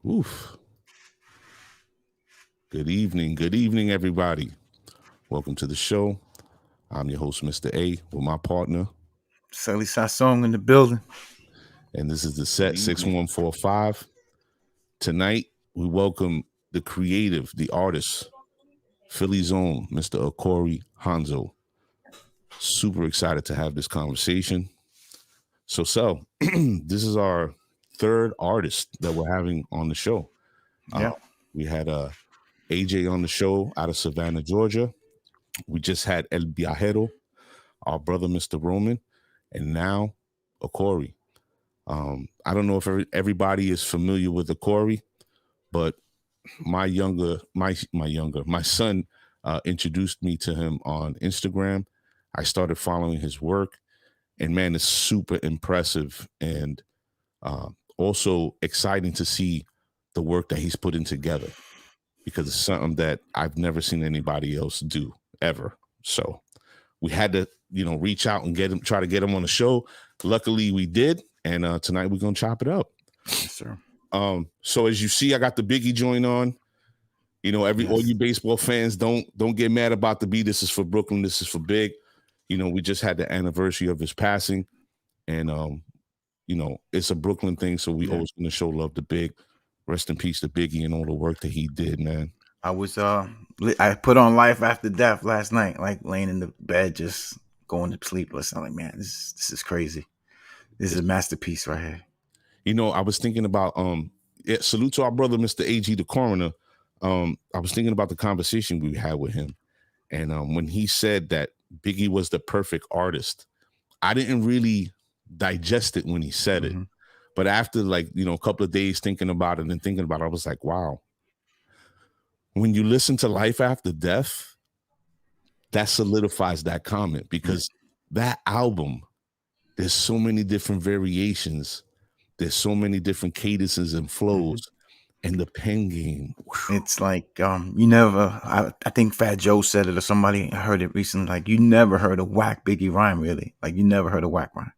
Oof. Good evening, everybody. Welcome to the show. I'm your host, Mr. A, with my partner, Sally Song in the building. and this is the Good set evening. 6145. Tonight, we welcome the creative, the artist, Philly's own, Mr. Acori Honzo. Super excited to have this conversation. So, this is our third artist that we're having on the show. Uh, Yeah. we had AJ on the show out of Savannah, Georgia. We just had El Viajero, our brother, Mr. Roman, and now Acori. I don't know if everybody is familiar with Acori, but my son introduced me to him on Instagram. I started following his work, and man, it's super impressive and also exciting to see the work that he's putting together because it's something that I've never seen anybody else do ever. So we had to, reach out and try to get him on the show. Luckily, we did, and tonight we're gonna chop it up. Yes, sir. So as you see, I got the Biggie joint on. All Yes. you baseball fans don't get mad about the B. This is for Brooklyn. This is for Big. We just had the anniversary of his passing, and it's a Brooklyn thing, so we always gonna show love to Big. Rest in peace to Biggie and all the work that he did, man. I put on Life After Death last night, like laying in the bed, just going to sleep. Listening, like, man, this is crazy. This is a masterpiece right here. I was thinking about salute to our brother, Mr. AG the coroner. I was thinking about the conversation we had with him. And when he said that Biggie was the perfect artist, I didn't really digest it when he said it. But after a couple of days thinking about it and thinking about it, I was like, wow. When you listen to Life After Death, that solidifies that comment because that album, there's so many different variations. There's so many different cadences and flows. And the pen game. It's like you never. I think Fat Joe said it, or somebody heard it recently. Like, you never heard a whack Biggie rhyme, really. Like, you never heard a whack rhyme.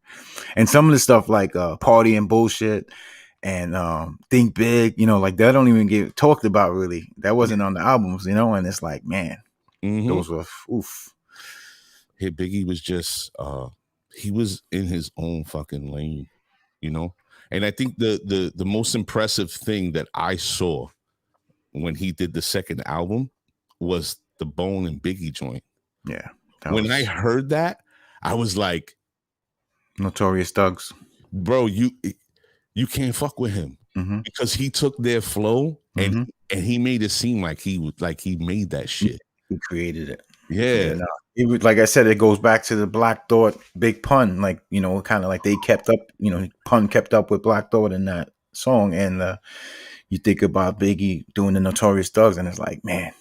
And some of the stuff like Party and Bullshit and Think Big, like that don't even get talked about really. That wasn't on the albums, and it's like, man, those were oof. Hey, Biggie was just he was in his own fucking lane, And I think the most impressive thing that I saw when he did the second album was the Bone and Biggie joint. Yeah. I heard that, I was like, Notorious Thugs. Bro, you can't fuck with him because he took their flow and he made it seem like he made that shit. He created it. Yeah. It was, like I said, it goes back to the Black Thought Big Pun, like, kind of like they kept up, Pun kept up with Black Thought in that song. And you think about Biggie doing the Notorious Thugs, and it's like, man,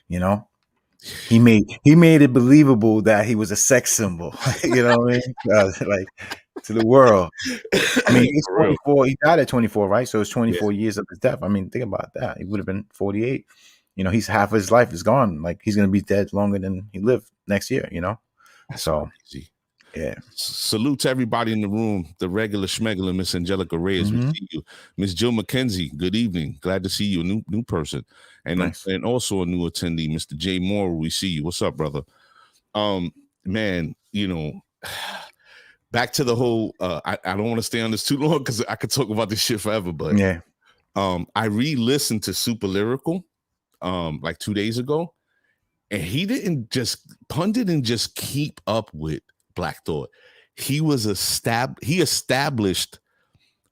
he made it believable that he was a sex symbol. You know what I mean? Like, to the world. I mean, he's 24. He died at 24, right? So it's 24 years of his death. I mean, think about that. He would have been 48. He's half of his life is gone. Like, he's gonna be dead longer than he lived next year. That's so crazy. Yeah. Salute to everybody in the room. The regular schmegler, Miss Angelica Reyes, we see you. Miss Jill McKenzie, good evening. Glad to see you, a new person. And Nice. And also a new attendee, Mr. Jay Moore, we see you. What's up, brother? Man, back to the whole, I don't want to stay on this too long because I could talk about this shit forever, but yeah. I re-listened to Super Lyrical like 2 days ago, and Pun didn't just keep up with Black Thought. He established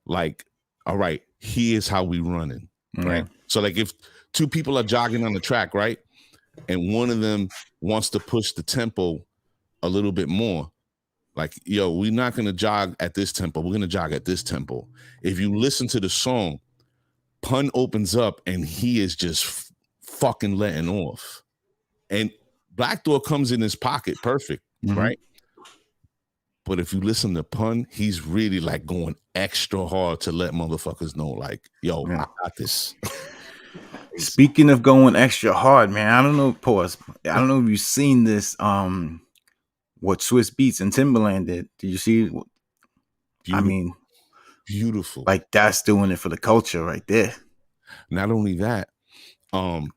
like, all right, here's how we running, right? So like if two people are jogging on the track, right, and one of them wants to push the tempo a little bit more, like, yo, we're not gonna jog at this tempo, we're gonna jog at this tempo. If you listen to the song, Pun opens up and he is just fucking letting off, and Black Thought comes in his pocket perfect, right? But if you listen to Pun, he's really like going extra hard to let motherfuckers know, like, yo, I got this. Speaking of going extra hard, man, I don't know, pause. I don't know if you've seen this, what Swiss Beats and Timberland did. Did you see? Beautiful. I mean, beautiful. Like, that's doing it for the culture right there. Not only that,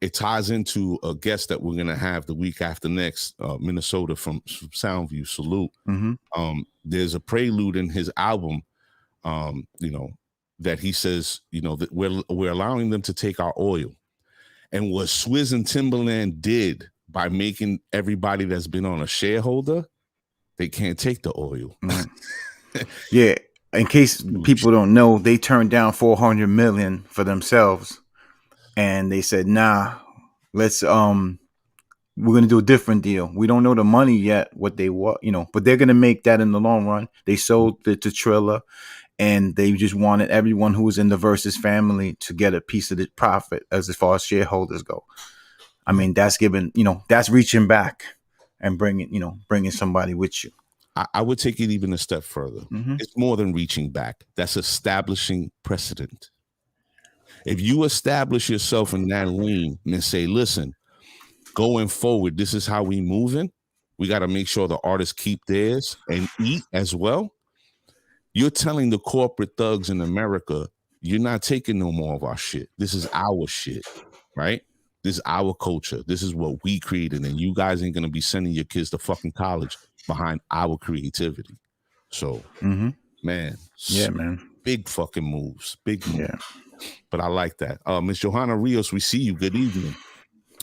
it ties into a guest that we're gonna have the week after next, Minnesota from Soundview. Salute. There's a prelude in his album, that he says, that we're allowing them to take our oil. And what Swizz and Timberland did by making everybody that's been on a shareholder, they can't take the oil. Yeah. In case people don't know, they turned down $400 million for themselves, and they said, "Nah, let's we're gonna do a different deal. We don't know the money yet, what they want, but they're gonna make that in the long run." They sold it to Triller, and they just wanted everyone who was in the Versus family to get a piece of the profit as far as shareholders go. I mean, that's giving, that's reaching back and bringing somebody with you. I would take it even a step further. It's more than reaching back. That's establishing precedent. If you establish yourself in that lane and say, listen, going forward, this is how we moving. We got to make sure the artists keep theirs and eat as well. You're telling the corporate thugs in America, you're not taking no more of our shit. This is our shit, right? This is our culture. This is what we created, and you guys ain't going to be sending your kids to fucking college behind our creativity. So, man. Yeah, man. Big fucking moves. Big moves. Yeah. But I like that. Miss Johanna Rios, we see you. Good evening.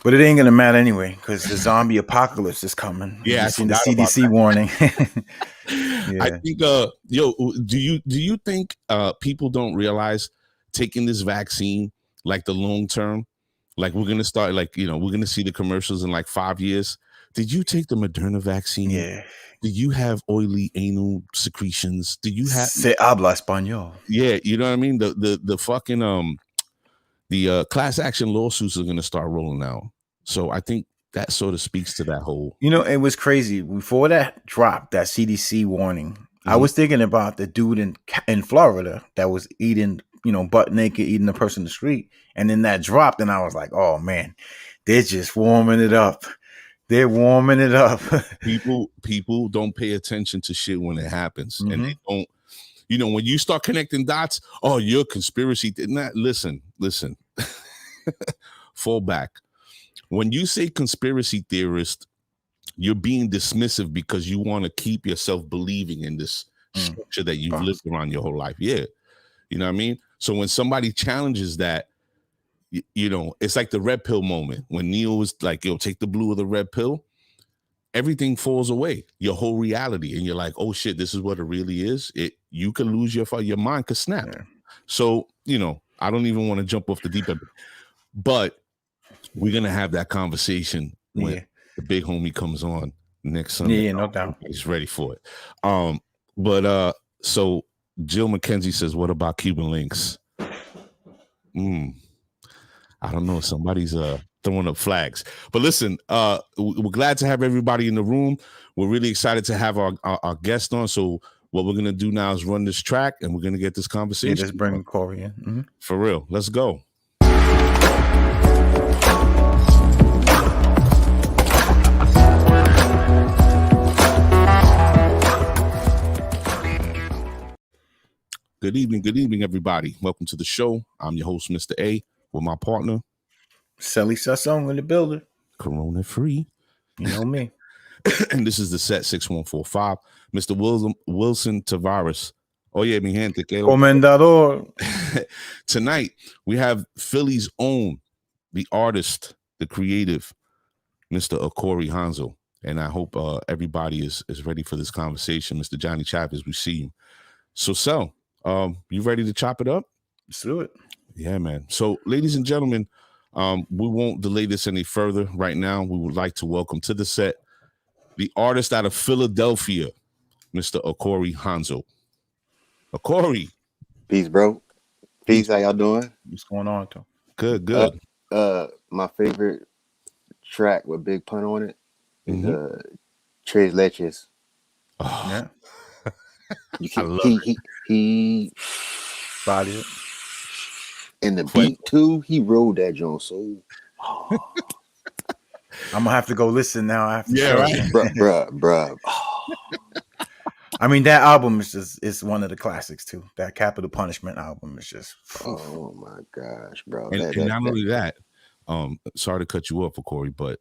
But it ain't gonna matter anyway, because the zombie apocalypse is coming. Yeah, I've seen the CDC warning. Yeah. I think, do you think people don't realize taking this vaccine, like the long term, like we're gonna start, like we're gonna see the commercials in like 5 years. Did you take the Moderna vaccine? Yeah. Did you have oily anal secretions? Did you have? Se habla español. Yeah, you know what I mean. The fucking the class action lawsuits are gonna start rolling out. So I think that sort of speaks to that whole. It was crazy before that dropped, that CDC warning. I was thinking about the dude in Florida that was eating, butt naked, eating a person in the street, and then that dropped, and I was like, oh man, they're just warming it up. They're warming it up. People don't pay attention to shit when it happens, and they don't. When you start connecting dots, oh, you're a conspiracy. Listen. Fall back. When you say conspiracy theorist, you're being dismissive because you want to keep yourself believing in this structure that you've lived around your whole life. Yeah. You know what I mean? So when somebody challenges that, it's like the red pill moment when Neil was like, yo, take the blue or the red pill. Everything falls away, your whole reality. And you're like, oh shit, this is what it really is. You could lose your mind could snap. Yeah. So, I don't even want to jump off the deep end, but we're going to have that conversation when the big homie comes on next Sunday. Yeah, no doubt. He's ready for it. So Jill McKenzie says, what about Cuban links? I don't know. Somebody's throwing up flags. But listen, we're glad to have everybody in the room. We're really excited to have our guest on. So what we're going to do now is run this track, and we're going to get this conversation. Yeah, just bring Corey in. For real. Let's go. Good evening, everybody. Welcome to the show. I'm your host, Mr. A, with my partner, Sally Sassong in the building. Corona free. You know me. And this is the set 6145. Mr. Wilson Tavares. Oye, mi gente. Comendador. Tonight, we have Philly's own, the artist, the creative, Mr. Acori Honzo. And I hope everybody is ready for this conversation. Mr. Johnny Chavez, we see you. So, you ready to chop it up? Let's do it. Yeah, man. So, ladies and gentlemen, we won't delay this any further. Right now, we would like to welcome to the set the artist out of Philadelphia, Mr. Acori Honzo. Acori. Peace, bro. Peace. How y'all doing? What's going on, Tom? Good. My favorite track with Big Pun on it is Tres Leches. Oh. Yeah. He bodied it. And the beat too, he rode that joint so I'm gonna have to go listen now after. Yeah, right. bruh. I mean, that album is one of the classics too. That Capital Punishment album is just. Oof. Oh my gosh, bro. And not only that, sorry to cut you off, Corey, but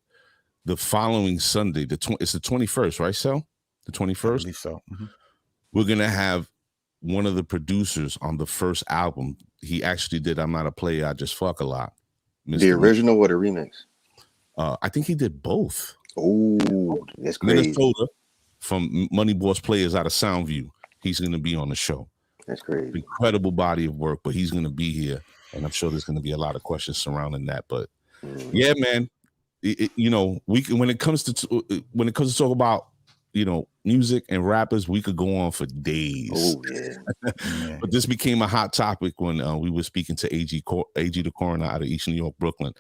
the following Sunday, it's the 21st, right, Sel? The I 21st. believe so. Mm-hmm. We're gonna have one of the producers on the first album. He actually did "I'm Not a Player, I Just Fuck a Lot." The Mr. original or the remix? I think he did both. Oh, that's crazy. Minnesota from Money Boss Players out of Soundview. He's gonna be on the show. That's crazy. Incredible body of work, but he's gonna be here, and I'm sure there's gonna be a lot of questions surrounding that. But yeah, man, you know, we can, when it comes to talk about, you know, music and rappers, we could go on for days. Oh yeah. But this became a hot topic when we were speaking to AG the coroner out of East New York, Brooklyn.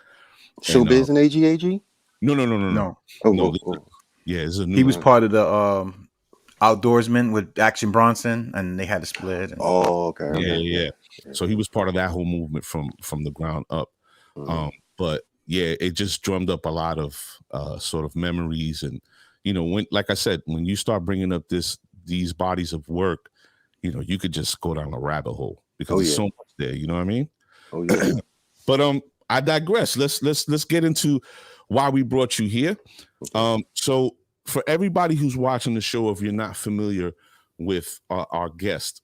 Showbiz and AG? No. Yeah, it's a new he was part of the Outdoorsman with Action Bronson, and they had to split. And... Oh, okay. Yeah. So he was part of that whole movement from the ground up. But yeah, it just drummed up a lot of sort of memories. And, you know, when, like I said, when you start bringing up these bodies of work, you know, you could just go down a rabbit hole because there's so much there. You know what I mean? Oh yeah. But I digress. Let's get into why we brought you here. So for everybody who's watching the show, if you're not familiar with our guest,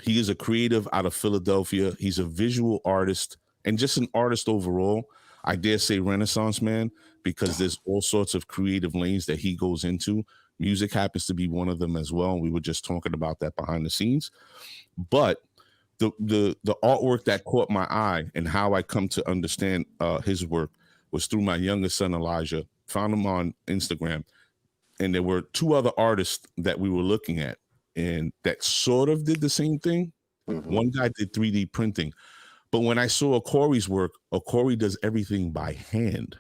he is a creative out of Philadelphia. He's a visual artist and just an artist overall. I dare say Renaissance man, because there's all sorts of creative lanes that he goes into. Music happens to be one of them as well. We were just talking about that behind the scenes. But the artwork that caught my eye and how I come to understand his work was through my youngest son, Elijah. Found him on Instagram. And there were two other artists that we were looking at and that sort of did the same thing. One guy did 3D printing. But when I saw Acori's work, Acori does everything by hand.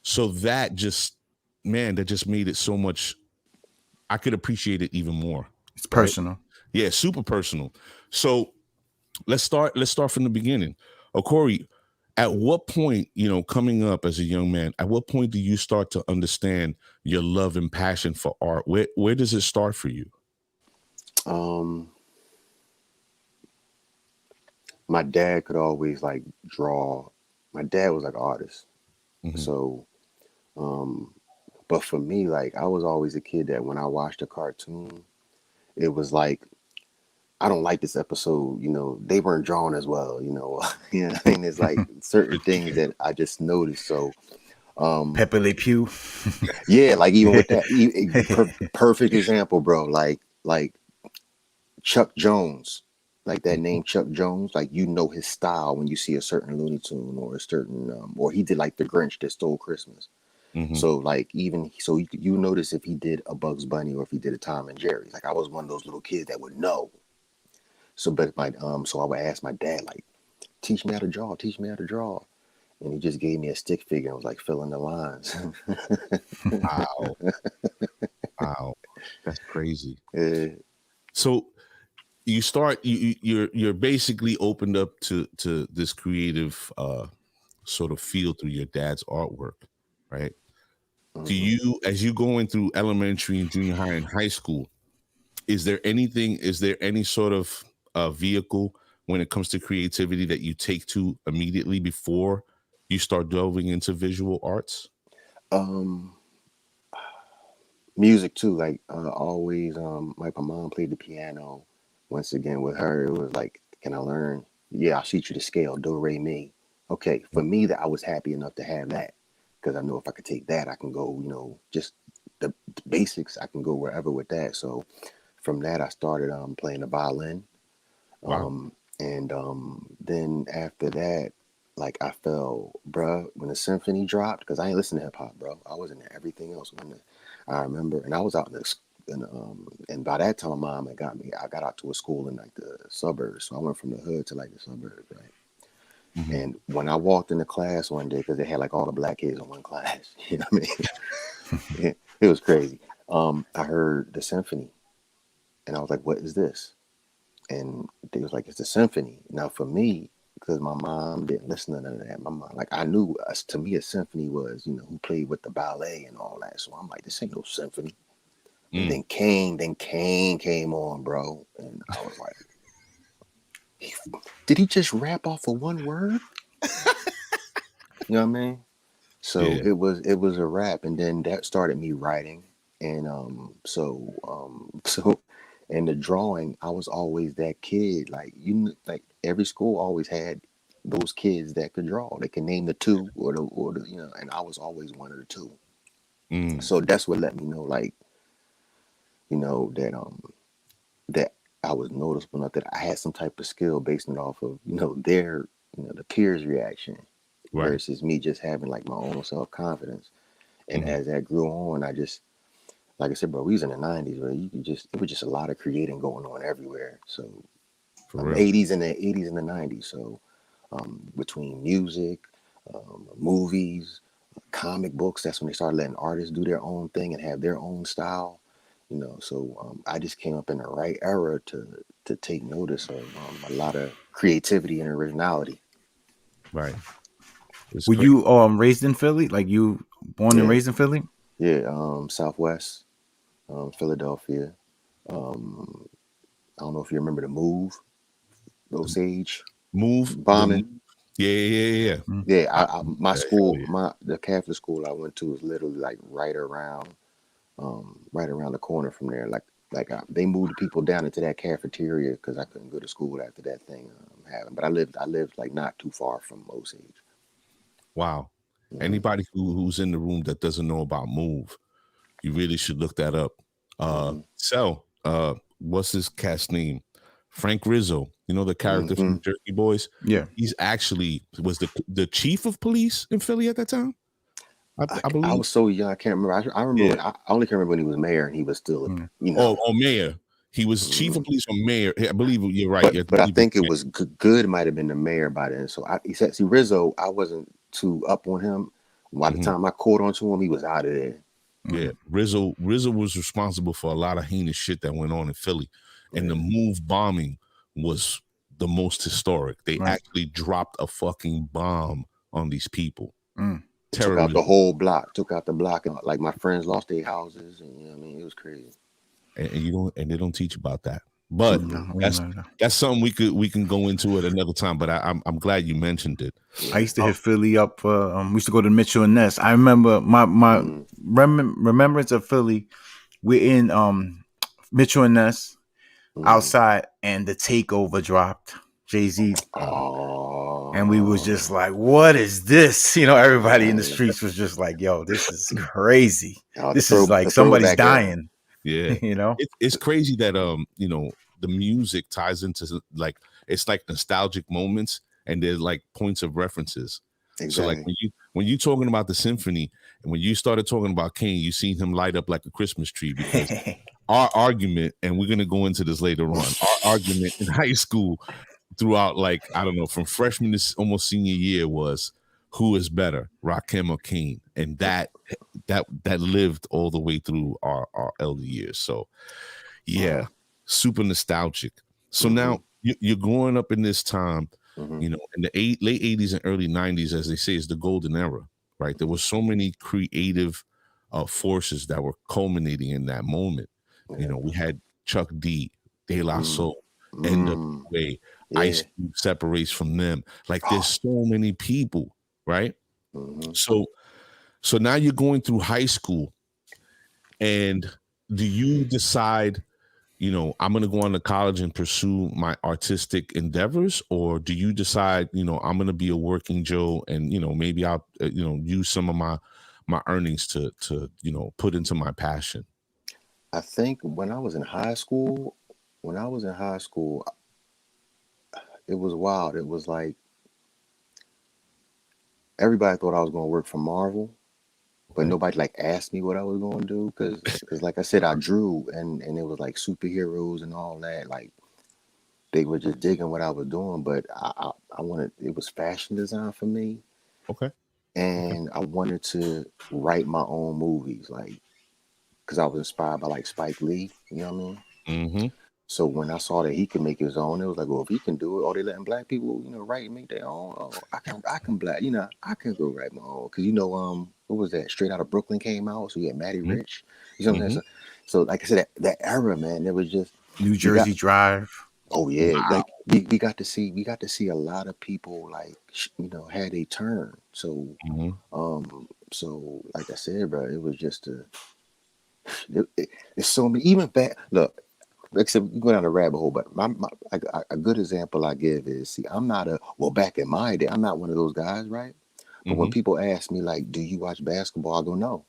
So that just made it so much, I could appreciate it even more. It's personal. Right? Yeah, super personal. So let's start from the beginning. Acori, at what point, you know, coming up as a young man, at what point do you start to understand your love and passion for art? Where does it start for you? My dad could always like draw. My dad was like an artist. So, but for me, like I was always a kid that when I watched a cartoon, it was like, I don't like this episode, you know, they weren't drawn as well, you know. You know what I mean? It's like certain things that I just noticed. So Pepe Le Pew. Yeah, like even with that perfect example, bro. Like Chuck Jones, like that name Chuck Jones, like you know his style when you see a certain Looney Tune or a certain or he did like the Grinch that stole Christmas. So like even so you notice if he did a Bugs Bunny or if he did a Tom and Jerry. Like I was one of those little kids that would know. So but my so I would ask my dad, like, teach me how to draw. And he just gave me a stick figure and was like filling the lines. Wow. That's crazy. Yeah. So you start you're basically opened up to this creative sort of field through your dad's artwork, right? Do you, as you going through elementary and junior high and high school, is there any sort of vehicle when it comes to creativity that you take to immediately before you start delving into visual arts? Music too, like always like my mom played the piano. Once again with her, it was like, can I learn? Yeah, I'll teach you the scale, do, re, mi. Okay, for me, that I was happy enough to have that, because I know if I could take that, I can go, you know, just the basics, I can go wherever with that. So from that, I started playing the violin. Wow. And then after that, like I fell, bruh, when the symphony dropped, because I ain't listen to hip hop, bro. I was into everything else. I remember, and I was out in the, and by that time, my mom had got me. I got out to a school in like the suburbs, so I went from the hood to like the suburbs, right? And when I walked into class one day, because they had like all the black kids in one class, you know what I mean? It was crazy. I heard the symphony, and I was like, "What is this?" And they was like, "It's the symphony." Now for me, because my mom didn't listen to none of that. My mom, like I knew, to me, a symphony was, you know, who played with the ballet and all that. So I'm like, this ain't no symphony. And Mm. then Kane came on, bro, and I was like, did he just rap off of one word? You know what I mean? So Yeah. it was a rap, and then that started me writing, and so in the drawing, I was always that kid. Like like every school always had those kids that could draw. They can name the two or the and I was always one of the two. Mm. So that's what let me know, like that I was noticeable enough that I had some type of skill based it off of their the peers' reaction Right. versus me just having like my own self confidence. And Hmm. as that grew on, I just, like I said, bro, we was in the '90s, where it was just a lot of creating going on everywhere. So For real. '80s and the '90s. So between music, movies, comic books, that's when they started letting artists do their own thing and have their own style. So I just came up in the right era to take notice of a lot of creativity and originality. Right. It's Were crazy. you raised in Philly? Like you born and Yeah, raised in Philly? yeah. Southwest, Philadelphia. Um, I don't know if you remember the Move, Osage Move the move. bombing. Yeah, yeah, yeah, yeah. Mm. Yeah, I, my hell school, yeah. the Catholic school I went to was literally like right around the corner from there. They moved the people down into that cafeteria because I couldn't go to school after that thing happened. But I lived like not too far from Osage. Wow. Hmm. Anybody who's in the room that doesn't know about Move, you really should look that up. Hmm. What's this cat's name? Frank Rizzo. You know the character Hmm. from Jerky Boys? Yeah. He's actually was the chief of police in Philly at that time, I I believe. was so young, I can't remember. I remember Yeah. when I only can remember when he was mayor and he was still, Mm. you Oh, know. mayor. He was chief of Mhm. police or mayor. I believe you're right. I But I believe it was think it mayor. was good. Might have been the mayor by then. So he said, see Rizzo, I wasn't too up on him. By the Mhm. time I caught on to him, he was out of there. Yeah, Mm. Rizzo was responsible for a lot of heinous shit that went on in Philly, and the Yeah. Move bombing was the most historic. They Right. actually dropped a fucking bomb on these people. Mm. It took out Terrorism, the whole block. Took out the block, and like my friends lost their houses, and what I mean, it was crazy. and you don't, and they don't teach about that. But Hmm. No, we ain't that's learned that. that's something we can go into at another time. But I'm glad you mentioned it. I Yeah. used to Oh, hit Philly up. We used to go to Mitchell and Ness. I remember my Hmm. remembrance of Philly. We're in Mitchell and Ness Hmm. outside, and the Takeover dropped. Jay-Z, and we was just Oh, like, "What is this?" Everybody in the man. streets was just like, "Yo, this is crazy. Oh, This is like the somebody's throwback era. dying." yeah, it's crazy that the music ties into like it's like nostalgic moments and there's like points of references. So like Exactly. when you talking about the symphony and when you started talking about Kane, you seen him light up like a Christmas tree because our argument, and we're gonna go into this later on, our argument in high school throughout like I don't know from freshman to almost senior year was who is better, Rakim or Kane, and that lived all the way through our elder years. So yeah, Wow. super nostalgic. So Hmm. now you're growing up in this time, Hmm. in the late '80s and early '90s, as they say, is the golden era, right? There were so many creative forces that were culminating in that moment. Yeah. We had Chuck D, De La Mm. Soul, Mm. NWA, Yeah. Ice Cube separates from them. Like there's Oh. so many people, right? Hmm. So now you're going through high school, and do you decide? I'm going to go on to college and pursue my artistic endeavors, or do you decide, I'm going to be a working Joe and, maybe I'll, use some of my earnings to put into my passion. I think when I was in high school, it was wild. It was like everybody thought I was going to work for Marvel, but Okay. nobody like asked me what I was going to do because like I said, I drew and it was like superheroes and all that. Like they were just digging what I was doing, but I wanted it was fashion design for me, Okay. Okay. and I wanted to write my own movies, like because I was inspired by like Spike Lee. You know what I mean? Mm-hmm. So when I saw that he could make his own, it was like, well, if he can do it, or they letting black people, write and make their own. Oh, I can go write my own. Cause what was that? Straight Out of Brooklyn came out, so you had Matty Rich. You know what I'm Mm-hmm. saying? So like I said, that era, man, it was just New we got. Jersey Drive. Oh yeah, like we got to see a lot of people like had a turn. So Mhm. so like I said, bro, it was just it's so many even back. Look, like I said, we go down a rabbit hole, but a good example I give is, see, I'm not back in my day, I'm not one of those guys, right? But when Mhm. people ask me like, do you watch basketball? I go, no.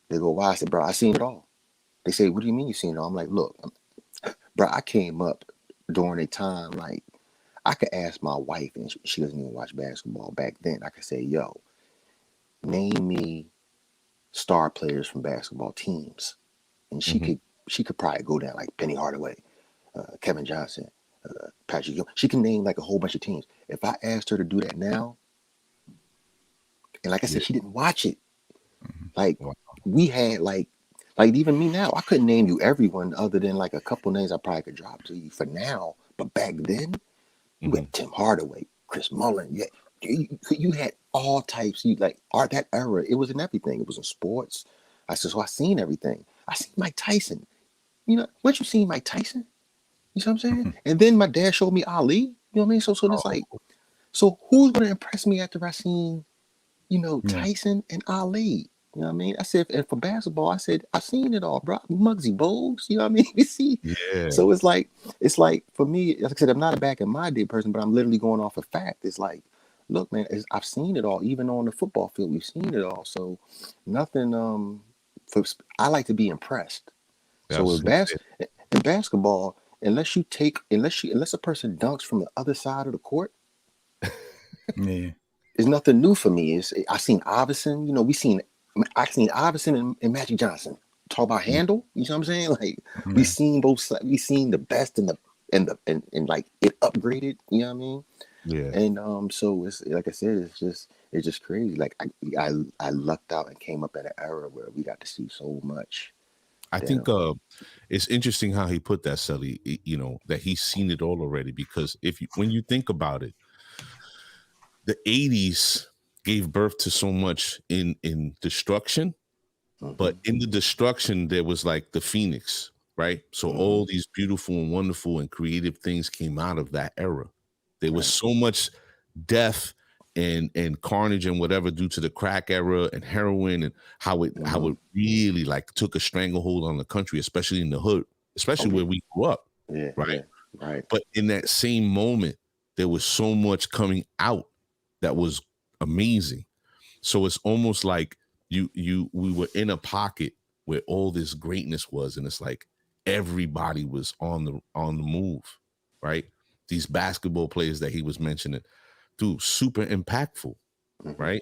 They go, why? I said, bro, I seen it all. They say, what do you mean you seen it all? I'm like, look, bro, I came up during a time like I could ask my wife, and she doesn't even watch basketball back then. I could say, yo, name me star players from basketball teams, and Mhm. she could probably go down like Penny Hardaway, Kevin Johnson, Patrick Ewing. She can name like a whole bunch of teams. If I asked her to do that now, and like I Yeah. said, she didn't watch it. Like Wow. we had like even me now, I couldn't name you everyone other than like a couple names I probably could drop to you for now. But back then, you Mhm. had Tim Hardaway, Chris Mullin. You had all types. You like art that era. It was in everything. It was in sports. I said, so I seen everything. I seen Mike Tyson. Once you seen Mike Tyson, you know what I'm saying? And then my dad showed me Ali. You know what I mean? So it's like, Oh, so who's gonna impress me after I seen, Yeah. Tyson and Ali? You know what I mean? I said, and for basketball, I said, I seen it all, bro. Muggsy Bogues, you know what I mean? You see? yeah. So it's like for me, like I said, I'm not a back in my day person, but I'm literally going off of fact. It's like, look, man, I've seen it all. Even on the football field, we've seen it all. So nothing. I like to be impressed. I So was with gonna say, in basketball, unless a person dunks from the other side of the court, Yeah. it's nothing new for me. I seen Iverson. I seen Iverson and Magic Johnson. Talk about mm, handle. You know what I'm saying? Like we Yeah. seen both sides. We seen the best and like it upgraded. You know what I mean? yeah. And so it's like I said, it's just crazy. Like I lucked out and came up at an era where we got to see so much. I That think it's interesting how he put that, Sully. That he's seen it all already. Because when you think about it, the '80s gave birth to so much in destruction, but hmm in the destruction there was like the phoenix, right? So hmm all these beautiful and wonderful and creative things came out of that era. There was right. so much death and carnage and whatever due to the crack era and heroin, and how hmm it really like took a stranglehold on the country, especially in the hood, Oh especially yeah, where we grew up, yeah, right? yeah, right. But in that same moment, there was so much coming out that was amazing. So it's almost like we were in a pocket where all this greatness was, and it's like everybody was on the move, right? These basketball players that he was mentioning, dude, super impactful, hmm right?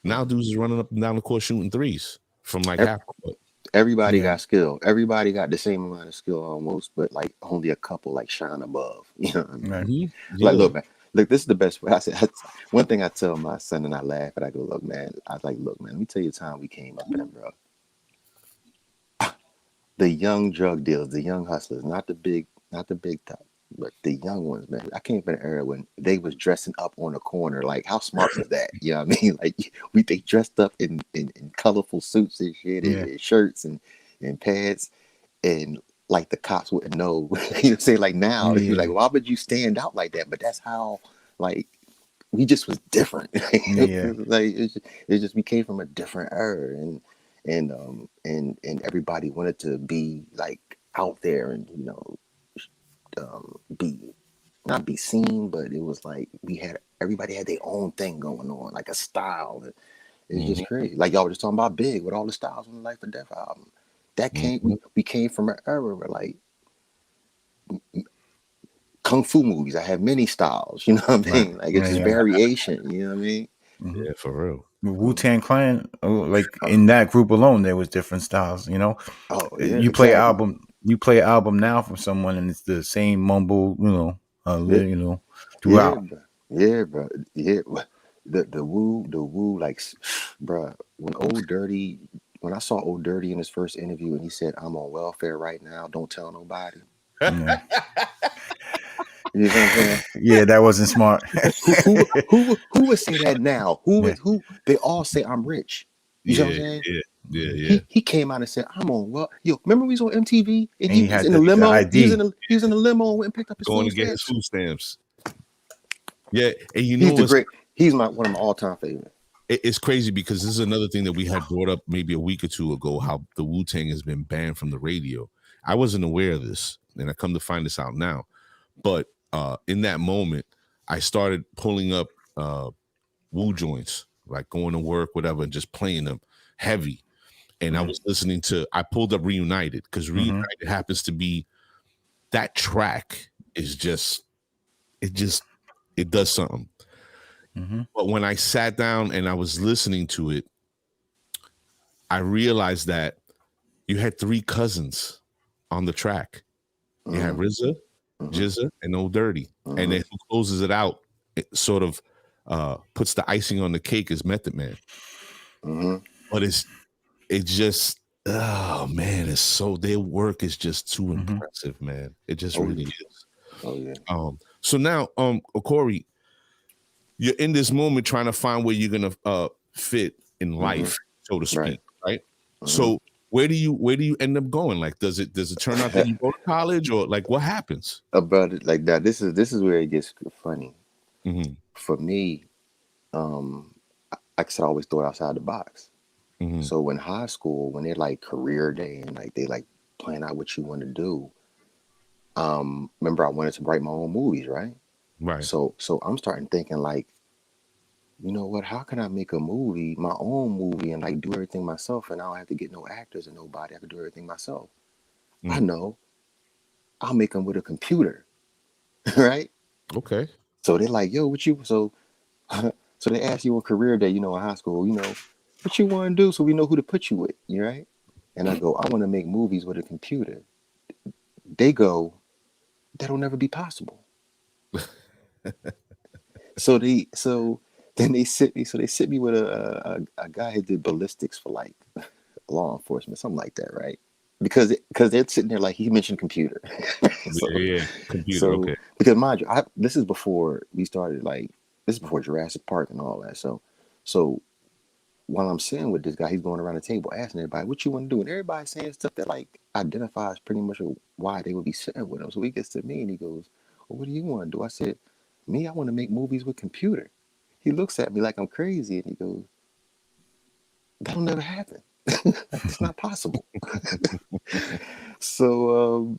Now right. dudes is running up and down the court shooting threes from like half court. Everybody Yeah. got skill. Everybody got the same amount of skill almost, but like only a couple like shine above. You know what I mean? Right. Like, Yeah. look, man. Look, this is the best way. One thing I tell my son and I laugh, and I go, look, man. I was like, look, man. Let me tell you the time we came up in, bro. The young drug dealers, the young hustlers, not the big top, but the young ones, man. I came from an era when they was dressing up on the corner. Like, how smart was that? You know what I mean? Like, they dressed up in colorful suits and shit, Yeah. and shirts and pads, and like the cops wouldn't know. You know, say like now, you're Yeah. like, why would you stand out like that? But that's how like we just was different. Yeah. Like it's just we came from a different era, and everybody wanted to be like out there and be not be seen, but it was like everybody had their own thing going on, like a style. It's just Mhm. crazy. Like y'all were just talking about Big with all the styles on the Life or Death album. That came Mhm. we came from an era where like kung fu movies. I have many styles, you know what I Right. mean? Like it's Yeah. just Yeah. variation, you know what I mean? hmm Yeah, for real. Wu Um, Tang Clan, like uh, in that group alone, there was different styles. oh yeah, You play exactly. album, you play an album now from someone, and it's the same mumble, Yeah, yeah, throughout. bro. Yeah, bro. Yeah, the woo, like, bro. When I saw Old Dirty in his first interview, and he said, "I'm on welfare right now. Don't tell nobody." Yeah. You know what I'm saying? Yeah, that wasn't smart. Who would say that now? Who Yeah. would who? They all say I'm rich. You see what I'm Yeah, saying? yeah. Yeah. He came out and said, "I'm on well, yo." Remember we was on MTV and And he he was had in the the limo. ID. He was in the limo and went and picked up his Going food to get his stamps. food stamps. Yeah, and you He's know the what's great. He's one of my all time favorites. it's crazy because this is another thing that we had brought up maybe a week or two ago, how the Wu-Tang has been banned from the radio. I wasn't aware of this, and I come to find this out now. But in that moment, I started pulling up Wu joints, like going to work, whatever, and just playing them heavy. And I was listening to, I pulled up Reunited because Reunited happens to be, that track is just, it does something. But when I sat down and I was listening to it, I realized that you had three cousins on the track. You had RZA, Jizza, and Old Dirty. And then who closes it out, it sort of puts the icing on the cake is Method Man. But it just, oh man, it's so, their work is just too impressive, man. It just really is. Oh yeah. So now, Acori, you're in this moment trying to find where you're gonna fit in life, so to speak, right? So where do you end up going? Like, does it turn out that you go to college, or like what happens? About it like that. This is where it gets funny. Mm-hmm. For me, I said I always thought outside the box. Mm-hmm. So in high school, when they're like career day and like they like plan out what you want to do, remember I wanted to write my own movies, right? Right. So I'm starting thinking like, you know what? How can I make a movie, my own movie, and like do everything myself, and I don't have to get no actors or nobody. I can do everything myself. I know. I'll make them with a computer, right? Okay. So they're like, yo, what you so so they ask you on career day, in high school, what you want to do so we know who to put you with, you right? And I go, I want to make movies with a computer. They go, that'll never be possible. so then they sit me with a guy who did ballistics for like law enforcement, something like that, right? Because they're sitting there like he mentioned computer. Yeah, computer. So Okay. because mind you, this is before we started, like this is before Jurassic Park and all that. So while I'm sitting with this guy, he's going around the table asking everybody, what you want to do? And everybody's saying stuff that like identifies pretty much why they would be sitting with him. So he gets to me and he goes, well, what do you want to do? I said, me, I want to make movies with computer. He looks at me like I'm crazy and he goes, that'll never happen. It's not possible. So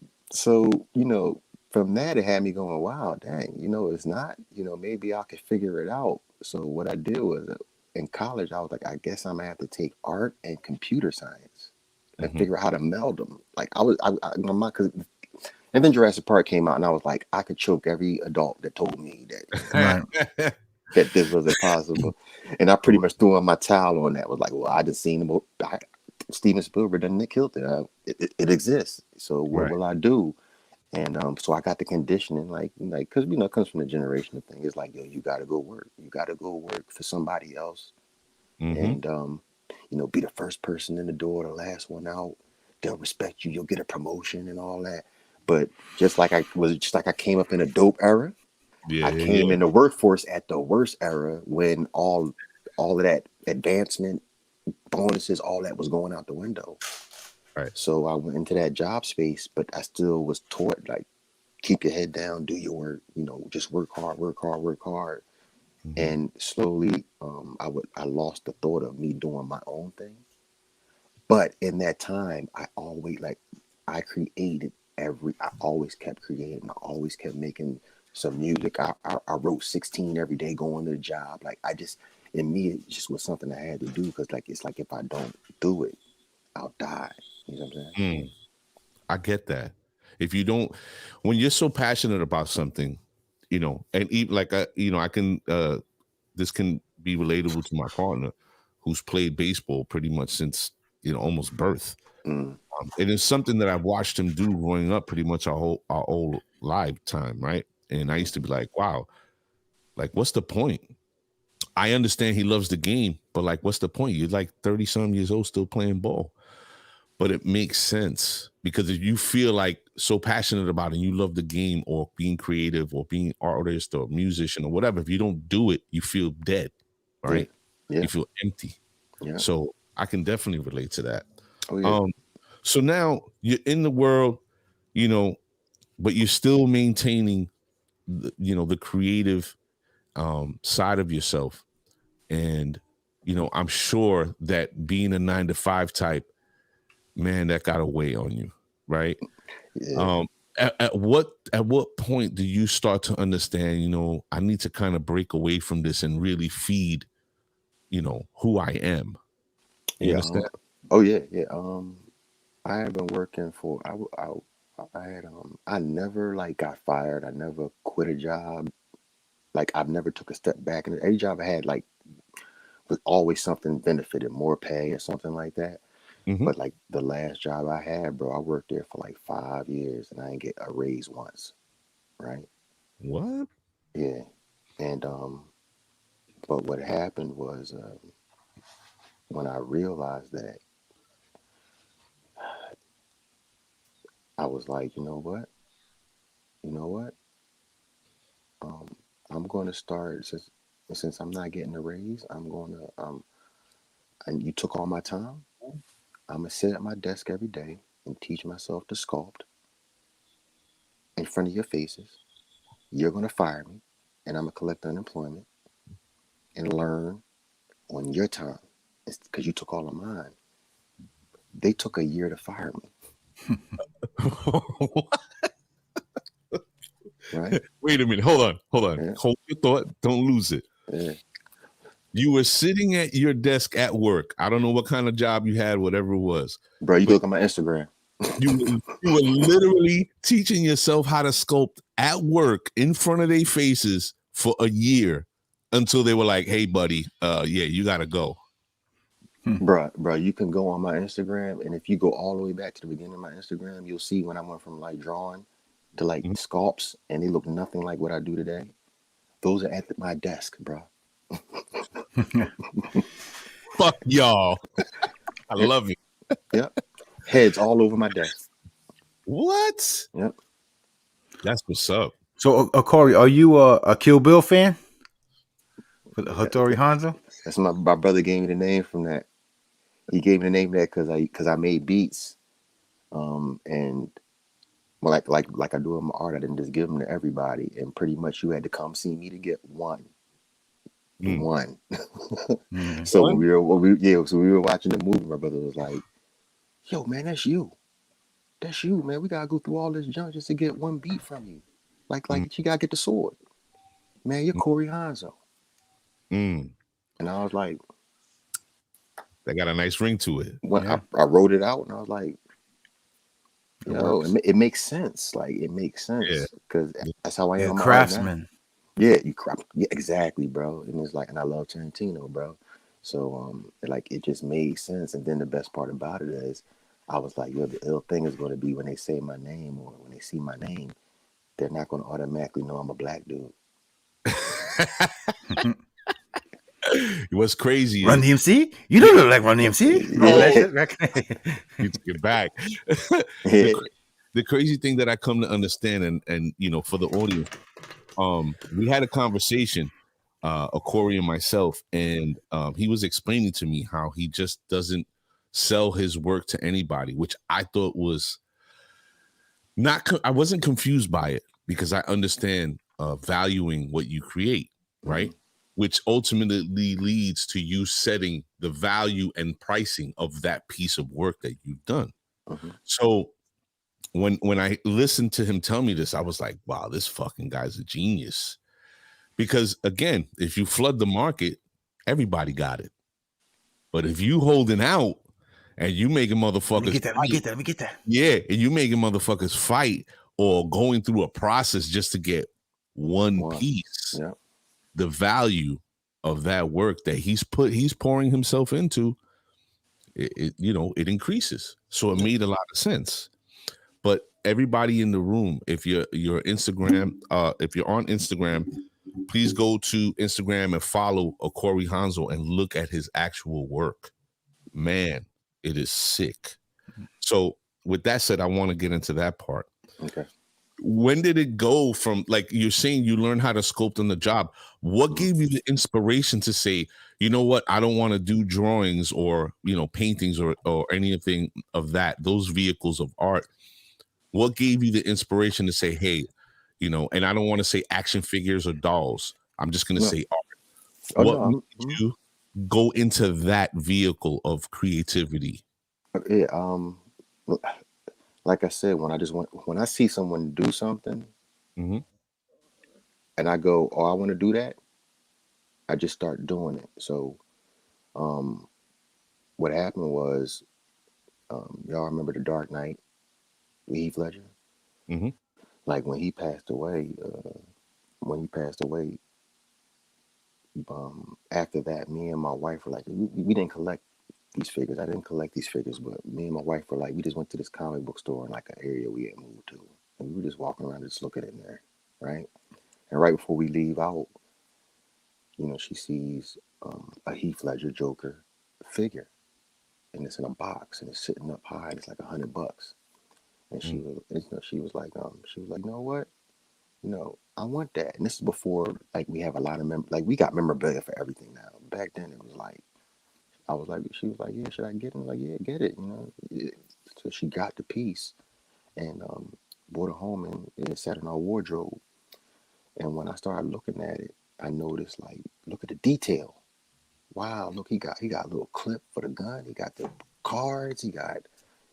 from that it had me going, wow, dang, it's not, maybe I could figure it out. So what I did was in college, I was like, I guess I'm gonna have to take art and computer science and figure out how to meld them. Like my mind, because and then Jurassic Park came out, and I was like, I could choke every adult that told me that that this was impossible, and I pretty much threw on my towel on that. Was like, well, I just seen him. Steven Spielberg done killed it. It exists. So what will I do? And so I got the conditioning, like, because it comes from the generational thing. It's like, yo, you got to go work. You got to go work for somebody else, and be the first person in the door, the last one out. They'll respect you. You'll get a promotion and all that. But just like I came up in a dope era. I came in the workforce at the worst era when all of that advancement, bonuses, all that was going out the window. Right. So I went into that job space, but I still was taught like, keep your head down, do your work, just work hard, work hard, work hard. And slowly, I lost the thought of me doing my own thing. But in that time, I always I always kept creating. I always kept making some music. I wrote 16 every day going to the job. Like in me, it just was something I had to do because like, it's like if I don't do it, I'll die. You know what I'm saying? I get that. If you don't, when you're so passionate about something, and even like, I can, this can be relatable to my partner who's played baseball pretty much since, almost birth. It is something that I've watched him do growing up pretty much our whole lifetime, right? And I used to be like, wow, like, what's the point? I understand he loves the game, but like, what's the point? You're like 30-some years old still playing ball. But it makes sense because if you feel like so passionate about it and you love the game or being creative or being artist or musician or whatever, if you don't do it, you feel dead, right? Yeah. You feel empty. Yeah. So I can definitely relate to that. Oh yeah. So now you're in the world, you know, but you're still maintaining, the creative side of yourself. And, I'm sure that being a 9 to 5 type, man, that got a weigh on you, right? Yeah. At what point do you start to understand, I need to kind of break away from this and really feed, who I am? You Yeah. understand? Oh yeah. Yeah. I had been working for. I had I never like got fired. I never quit a job. Like I've never took a step back. And every job I had like was always something benefited, more pay or something like that. Hmm. But like the last job I had, bro, I worked there for like 5 years and I didn't get a raise once. Right? What? Yeah. And but what happened was when I realized that, I was like, you know what? You know what? Um, I'm going to start since I'm not getting a raise. I'm going to and you took all my time. I'm gonna sit at my desk every day and teach myself to sculpt in front of your faces. You're gonna fire me, and I'm gonna collect unemployment and learn on your time. It's because you took all of mine. They took a year to fire me, right? Wait a minute. Hold on. Yeah, Hold your thought. Don't lose it. yeah. You were sitting at your desk at work. I don't know what kind of job you had, whatever it was, Bro, you can but look at my Instagram. you were literally teaching yourself how to sculpt at work in front of their faces for a year until they were like, "Hey, buddy, yeah, you gotta go." Bro, you can go on my Instagram, and if you go all the way back to the beginning of my Instagram, you'll see when I went from like drawing to like Mhm. sculpts, and they look nothing like what I do today. Those are at my desk, bro. Fuck y'all. I love it. Yep. Heads all over my desk. What? Yep. That's what's up. So, Acori, are you a Kill Bill fan? With That, Hattori that, Hanzo? that's my brother gave me the name from that. He gave me the name of that because I made beats. And well, like I do in my art, I didn't just give them to everybody. And pretty much you had to come see me to get one. Mm. One. Mm. So One? so we were watching the movie. My brother was like, "Yo, man, that's you. That's you, man. We gotta go through all this junk just to get one beat from you. Mm, Like you gotta get the sword, man. You're mm, Acori Honzo." mm. And I was like, That got a nice ring to it. when Yeah, I wrote it out, and I was like, it "Yo, works. it makes sense. Like it makes Yeah. sense because that's how I You're am a in my art now." craftsman. Yeah, you crap. Yeah, exactly, bro. And it's like, and I love Tarantino, bro. So like it just made sense. And then the best part about it is, I was like, yo, the ill thing is going to be when they say my name or when they see my name, they're not going to automatically know I'm a black dude. What's crazy Run is DMC? You don't look like Run DMC. Remember that Yeah, shit back? you took it back. the, yeah, the crazy thing that I come to understand, and for the audience, we had a conversation, Acori and myself, and he was explaining to me how he just doesn't sell his work to anybody, which I thought was not. I wasn't confused by it because I understand valuing what you create, mm-hmm, right? Which ultimately leads to you setting the value and pricing of that piece of work that you've done. mm-hmm, So when I listened to him tell me this, I was like, wow, this fucking guy's a genius. Because again, if you flood the market, everybody got it. But if you holding out and you making Let me motherfuckers get that. Let me fight, get that. Let me get that. yeah, and you making motherfuckers fight or going through a process just to get one one, piece, yeah, the value of that work that he's pouring himself into, it increases. So it yeah, made a lot of sense. But everybody in the room, if you're Instagram, if you're on Instagram, please go to Instagram and follow Acori Honzo and look at his actual work. Man, it is sick. So with that said, I want to get into that part. okay, when did it go from, like you're saying, you learned how to sculpt on the job? What gave you the inspiration to say, you know what, I don't want to do drawings or paintings or anything of that, those vehicles of art? What gave you the inspiration to say, hey, and I don't want to say action figures or dolls, I'm just going to No. say art. Oh What no. made you go into that vehicle of creativity? Yeah. Like I said, when I see someone do something Mm-hmm. and I go, oh, I want to do that, I just start doing it. So, um, what happened was, y'all remember the Dark Knight with Heath Ledger? Mm-hmm. Like when he passed away, after that, me and my wife were like, we didn't collect these figures. I didn't collect these figures, but me and my wife were like, we just went to this comic book store in like an area we had moved to, and we were just walking around, just looking in there, right? And right before we leave out, she sees a Heath Ledger Joker figure, and it's in a box, and it's sitting up high, and it's like $100. And she was like, you know what? I want that. And this is before like we have a lot of like we got memorabilia for everything now. Back then it was like I was like, she was like, yeah, should I get it? I'm like, yeah, get it. So she got the piece and brought it home and it sat in our wardrobe. And when I started looking at it, I noticed like, look at the detail. Wow, look, he got a little clip for the gun. He got the cards. He got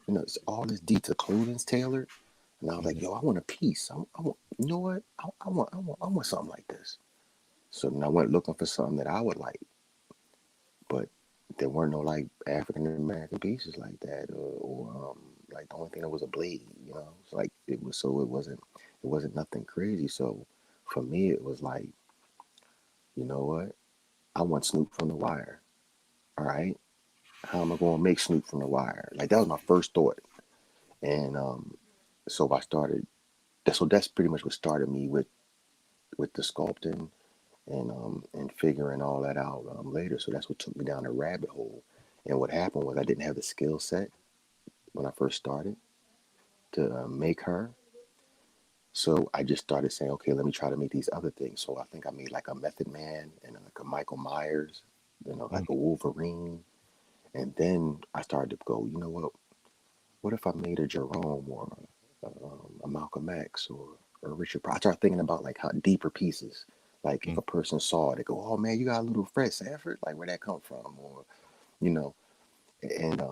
it's all this detail. Clothing's tailored. And I was like, Mm-hmm. yo, I want a piece. I want, you know what? I want something like this. So then I went looking for something that I would like, but there weren't no like African American pieces like that, or like the only thing that was a blade. It's like it wasn't nothing crazy. So for me, it was like, you know what? I want Snoop from The Wire. All right, how am I going to make Snoop from The Wire? Like that was my first thought, and so I started. So that's pretty much what started me with the sculpting and figuring all that out later. So that's what took me down a rabbit hole. And what happened was I didn't have the skill set when I first started to make her. So I just started saying, okay, let me try to make these other things. So I think I made like a Method Man and like a Michael Myers, like a Wolverine. And then I started to go, you know what? What if I made a Jerome or a Malcolm X or Richard Pryor? I started thinking about like how deeper pieces. Like if a person saw it, they go, "Oh man, you got a little Fred Sanford. Like where that come from?" Or you know, and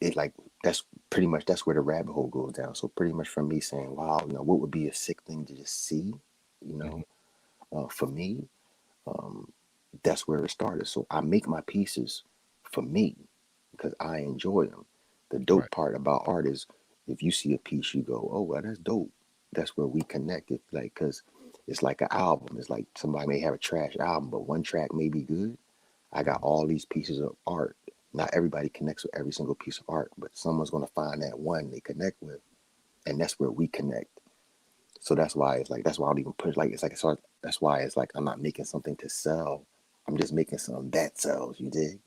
it like that's where the rabbit hole goes down. So pretty much from me saying, "Wow, what would be a sick thing to just see?" You Mm-hmm. know, for me, um, that's where it started. So I make my pieces for me because I enjoy them. The Right. dope part about art is if you see a piece, you go, "Oh, well, that's dope." That's where we connect. It like because it's like an album. It's like somebody may have a trash album, but one track may be good. I got all these pieces of art. Not everybody connects with every single piece of art, but someone's gonna find that one they connect with, and that's where we connect. So that's why it's like that's why I don't even push like it's like so that's why it's like I'm not making something to sell. I'm just making something that sells. You dig?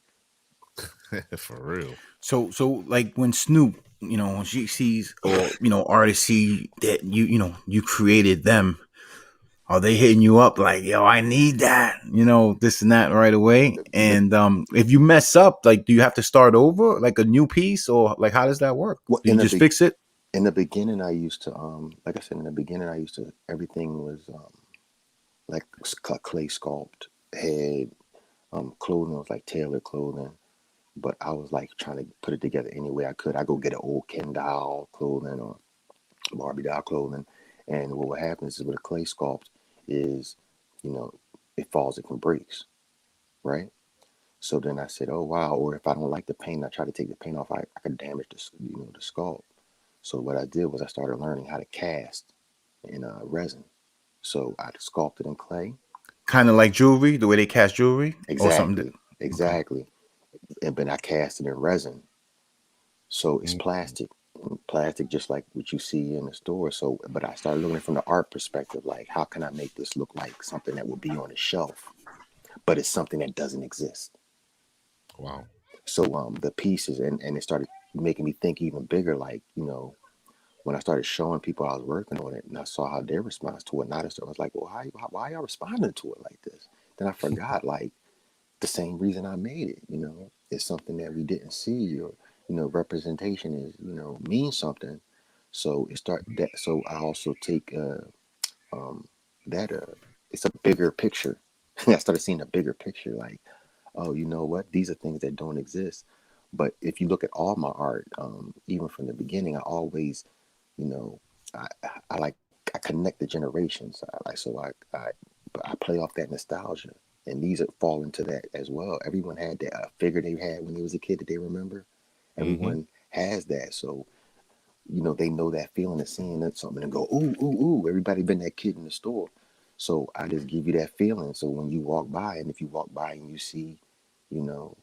For real. So like when Snoop, when she sees or artists see that you created them, are they hitting you up like, yo, I need that, this and that right away? But And if you mess up, like, do you have to start over, like a new piece, or like how does that work? well, Do you just fix it? in the beginning, I used to like I said in the beginning, I used to everything was like clay sculpt, had clothing was like tailored clothing, but I was like trying to put it together any way I could. I go get an old Ken doll clothing or Barbie doll clothing, and what happens is with a clay sculpt is, you know, it falls, it can breaks, right? So then I said, oh wow, or if I don't like the paint, I try to take the paint off. I could damage the sculpt. So what I did was I started learning how to cast in resin. So I sculpted in clay. Kind of like jewelry, the way they cast jewelry, or something. Exactly, Okay. exactly. And then I cast it in resin. So it's Mm-hmm. plastic just like what you see in the store. So, but I started looking at it from the art perspective, like how can I make this look like something that would be on a shelf, but it's something that doesn't exist. Wow. So the pieces and it started making me think even bigger, like when I started showing people I was working on it, and I saw how their response to it, and I was like, well, why y'all responding to it like this? Then I forgot, like, the same reason I made it. It's something that we didn't see, or representation is means something. So it start that. So I also take um, that it's a bigger picture. I started seeing a bigger picture, like, oh, you know what? These are things that don't exist. But if you look at all my art, even from the beginning, I always, you know, I, I like I connect the generations. I play off that nostalgia, and these fall into that as well. Everyone had that figure they had when they was a kid that they remember. Mm-hmm. Everyone has that, so they know that feeling of seeing that something and go, ooh, ooh, ooh. Everybody been that kid in the store. So I just give you that feeling. So when you walk by, and if you walk by and you see, you know,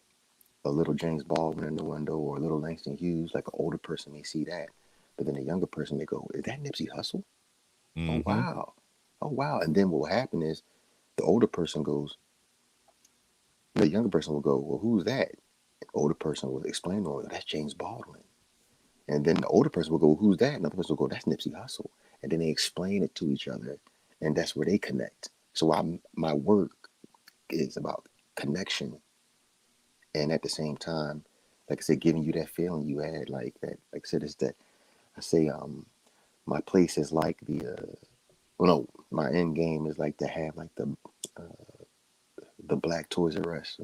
a little James Baldwin in the window, or a little Langston Hughes, like an older person may see that. But then a younger person may go, is that Nipsey Hussle? Oh Mm-hmm. wow. Oh wow. And then what will happen is the older person goes, the younger person will go, well, who's that? The older person will explain to them, that's James Baldwin. And then the older person will go, who's that? Another person will go, that's Nipsey Hussle. And then they explain it to each other, and that's where they connect. So my work is about connection, and at the same time, like I said, giving you that feeling you had, like that. Like I said, it's that I say, my place is like well, no, my end game is like to have like the black Toys R Us,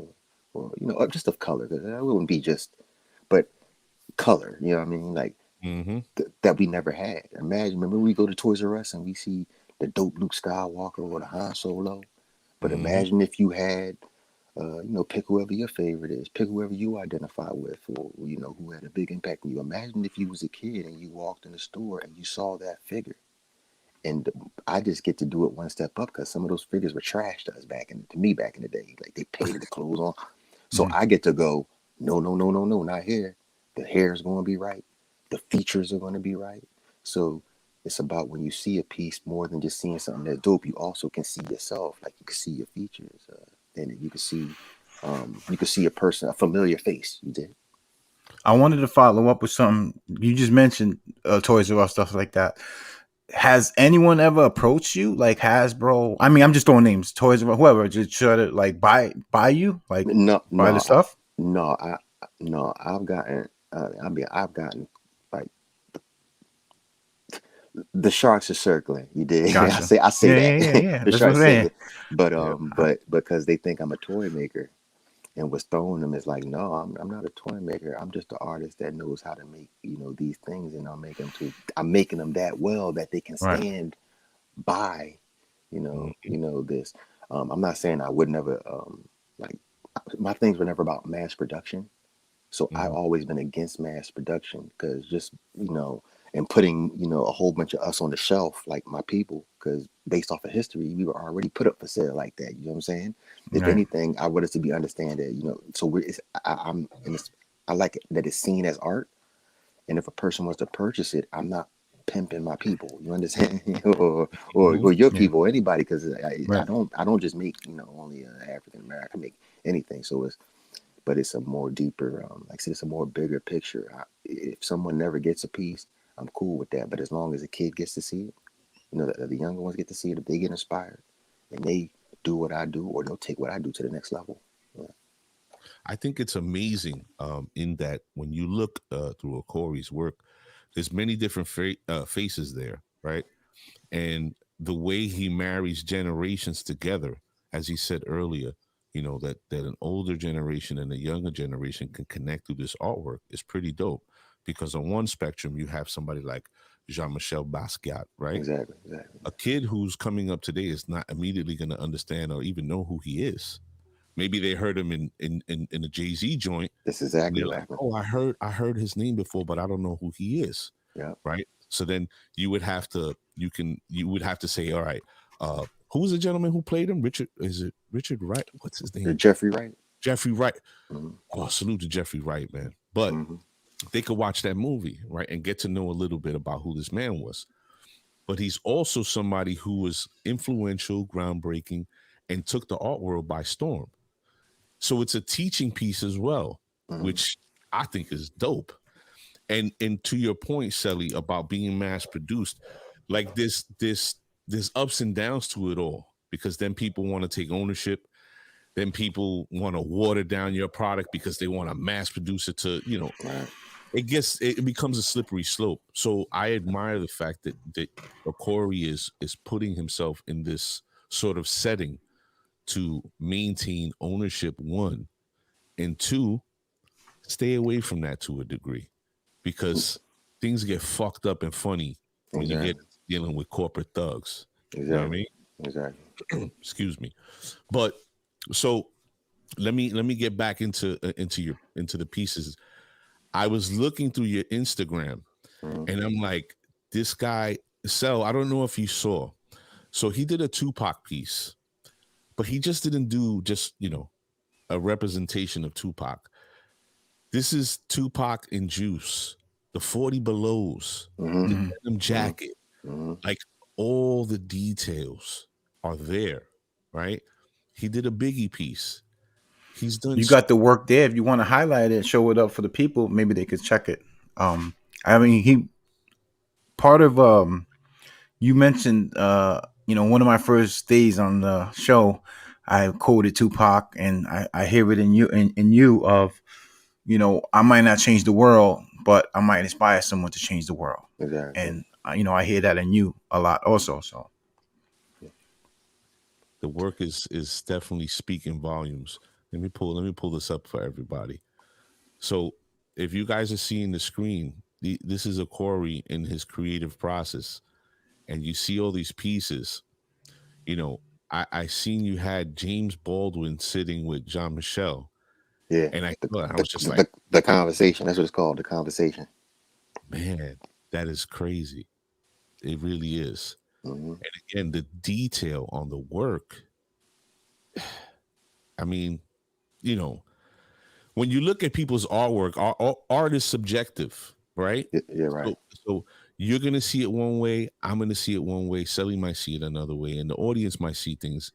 or just of color, because it wouldn't be just, but color. You know what I mean? Like Mm-hmm. that we never had. Remember we go to Toys R Us and we see the dope Luke Skywalker or the Han Solo. But Mm-hmm. imagine if you had, pick whoever your favorite is, pick whoever you identify with, or who had a big impact on you. Imagine if you was a kid and you walked in the store and you saw that figure. And I just get to do it one step up, because some of those figures were trash to us to me back in the day. Like, they painted the clothes on. So Mhm. I get to go, no, no, no, no, no, not here. The hair is going to be right. The features are going to be right. So it's about, when you see a piece, more than just seeing something that's dope, you also can see yourself. Like, you can see your features, and you can see a person, a familiar face. You did. I wanted to follow up with something you just mentioned, Toys R Us, stuff like that. Has anyone ever approached you, like Hasbro? I mean, I'm just throwing names, Toys R Us, whoever, just try to like buy you, like No, buy the no, stuff. no, no. I've gotten, like, the sharks are circling. You did. Gotcha. I say Yeah, that yeah, yeah, yeah. the That's what I'm sharks saying. circling, but Yeah. because they think I'm a toy maker, and what's throwing them is like, no, I'm not a toy maker. I'm just an artist that knows how to make these things, and I'm making them that well that they can Right. stand by Mm-hmm. this. I'm not saying I would never, like, my things were never about mass production. So I've Mm-hmm. always been against mass production, because just, and putting, a whole bunch of us on the shelf, like my people, because based off of history, we were already put up for sale like that. You know what I'm saying? If Right. anything, I want us to be understand that, so I'm, and I like it that it's seen as art. And if a person wants to purchase it, I'm not pimping my people. You understand? or, or Mm-hmm. or your Yeah. people, anybody, because Right. I don't just make only African American. I make anything. So it's a more deeper, like I said, it's a more bigger picture. If someone never gets a piece, I'm cool with that. But as long as a kid gets to see it, the younger ones get to see it, if they get inspired and they do what I do, or they'll take what I do to the next level. Yeah. I think it's amazing, in that when you look through Acori's work, there's many different faces there, right? And the way he marries generations together, as he said earlier, that an older generation and a younger generation can connect through this artwork is pretty dope. Because on one spectrum, you have somebody like Jean-Michel Basquiat, right? Exactly. Exactly. A kid who's coming up today is not immediately going to understand or even know who he is. Maybe they heard him in a Jay-Z joint, That's and exactly they're what like, happened. "Oh, I heard his name before, but I don't know who he is." Yeah. Right? So then you would have to say, all right, who was the gentleman who played him? Is it Richard Wright? What's his name? Jeffrey Wright. Jeffrey Wright. Mm-hmm. Oh, salute to Jeffrey Wright, man. But Mm-hmm. they could watch that movie, right, and get to know a little bit about who this man was. But he's also somebody who was influential, groundbreaking, and took the art world by storm. So it's a teaching piece as well, Mm-hmm. which I think is dope. And to your point, Sally, about being mass produced, like there's ups and downs to it all, because then people want to take ownership, then people want to water down your product because they want to mass produce it to, Right. it becomes a slippery slope. So I admire the fact that Acori is putting himself in this sort of setting to maintain ownership, one, and two, stay away from that to a degree, because things get fucked up and funny when you get Exactly. dealing with corporate thugs. You know what I Exactly. mean? Exactly. Excuse me. But so let me get back into the pieces. I was looking through your Instagram, Mm-hmm. and I'm like, this guy, Sel, I don't know if you saw. So he did a Tupac piece, but he just didn't do just, a representation of Tupac. This is Tupac in Juice, the 40 Belows, Mm-hmm. the Mm-hmm. denim jacket, Mm-hmm. like all the details are there, right? He did a Biggie piece. He's done. You got the work there. If you want to highlight it, show it up for the people, maybe they could check it. I mean, he part of you mentioned one of my first days on the show, I quoted Tupac, and I hear it in you of, I might not change the world, but I might inspire someone to change the world. Exactly. And I hear that in you a lot also. So The work is definitely speaking volumes. Let me pull this up for everybody. So if you guys are seeing the screen, this is a Corey in his creative process, and you see all these pieces. I seen you had James Baldwin sitting with Jean Michel, Yeah. and I The, thought, I the was just like, the the conversation. That's what it's called. The conversation. man, that is crazy. It really is. Mm-hmm. And again, the detail on the work. I mean, you know, when you look at people's artwork, art is subjective, right? Yeah. Right. So you're gonna see it one way, I'm gonna see it one way, Sally might see it another way, and the audience might see things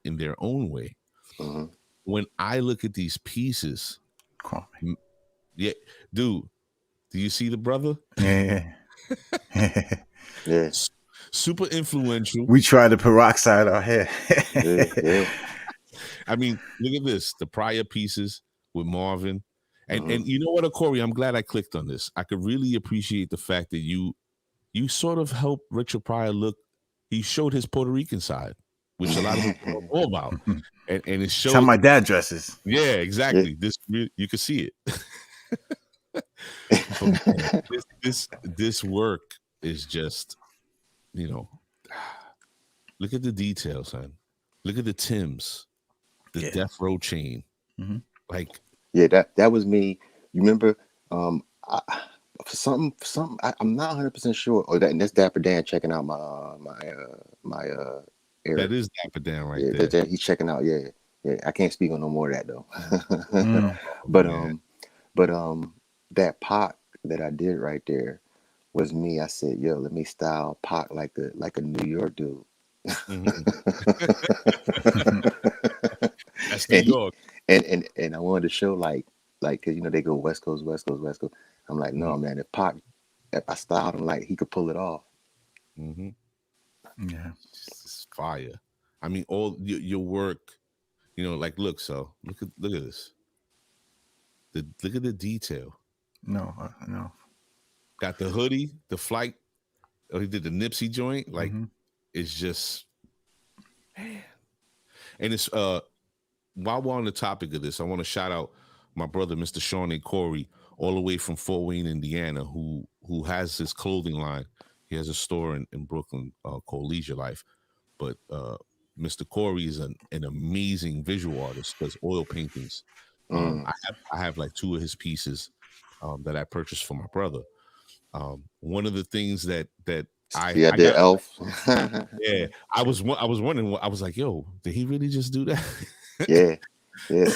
in their own way. Mm-hmm. When I look at these pieces, call m- yeah, dude, do you see the brother? me. Yeah. Yeah. S- Super influential. We try to peroxide our hair. Yeah. Yeah. I mean, look at this, the prior pieces with Marvin. And Mm-hmm. and you know what, Corey, I'm glad I clicked on this. I could really appreciate the fact that you sort of helped Richard Pryor look. He showed his Puerto Rican side, which a lot of people don't know about, and it It's how showed. my dad dresses. Yeah, Yeah. exactly. You can see it. But man, this work is just, you know, look at the details, son. Look at the Timbs, the Yeah. Death Row chain. Hmm. Like, Yeah. That was me. You remember? I, for something. I'm not 100% sure. Oh, that's Dapper Dan checking out my that Eric. is Dapper Dan right Yeah. there. He's checking out. Yeah. Yeah. I can't speak on no more of that though. Mm. Oh but man. but that pot that I did right there was me. I said, yo, let me style pot like a New York dude. Mhm. That's New and he York. and I wanted to show like because they go West Coast, West Coast, West Coast. I'm like, no man, if I styled him like he could pull it off. Mm-hmm. Yeah. It's fire. I mean, all your work. Like, look at this. Look at the detail. No, no. Got the hoodie, the flight. Oh, he did the Nipsey joint. Like, Hmm. it's just, and it's while we're on the topic of this, I want to shout out my brother, Mr. Sean A. Corey, all the way from Fort Wayne, Indiana, who has his clothing line. He has a store in Brooklyn called Leisure Life. But Mr. Corey is an amazing visual artist, does oil paintings. Mm. I have like two of his pieces that I purchased for my brother. One of the things that I See, I I did got, Elf. yeah, I was wondering, I was like, yo, did he really just do that? Yeah, yeah.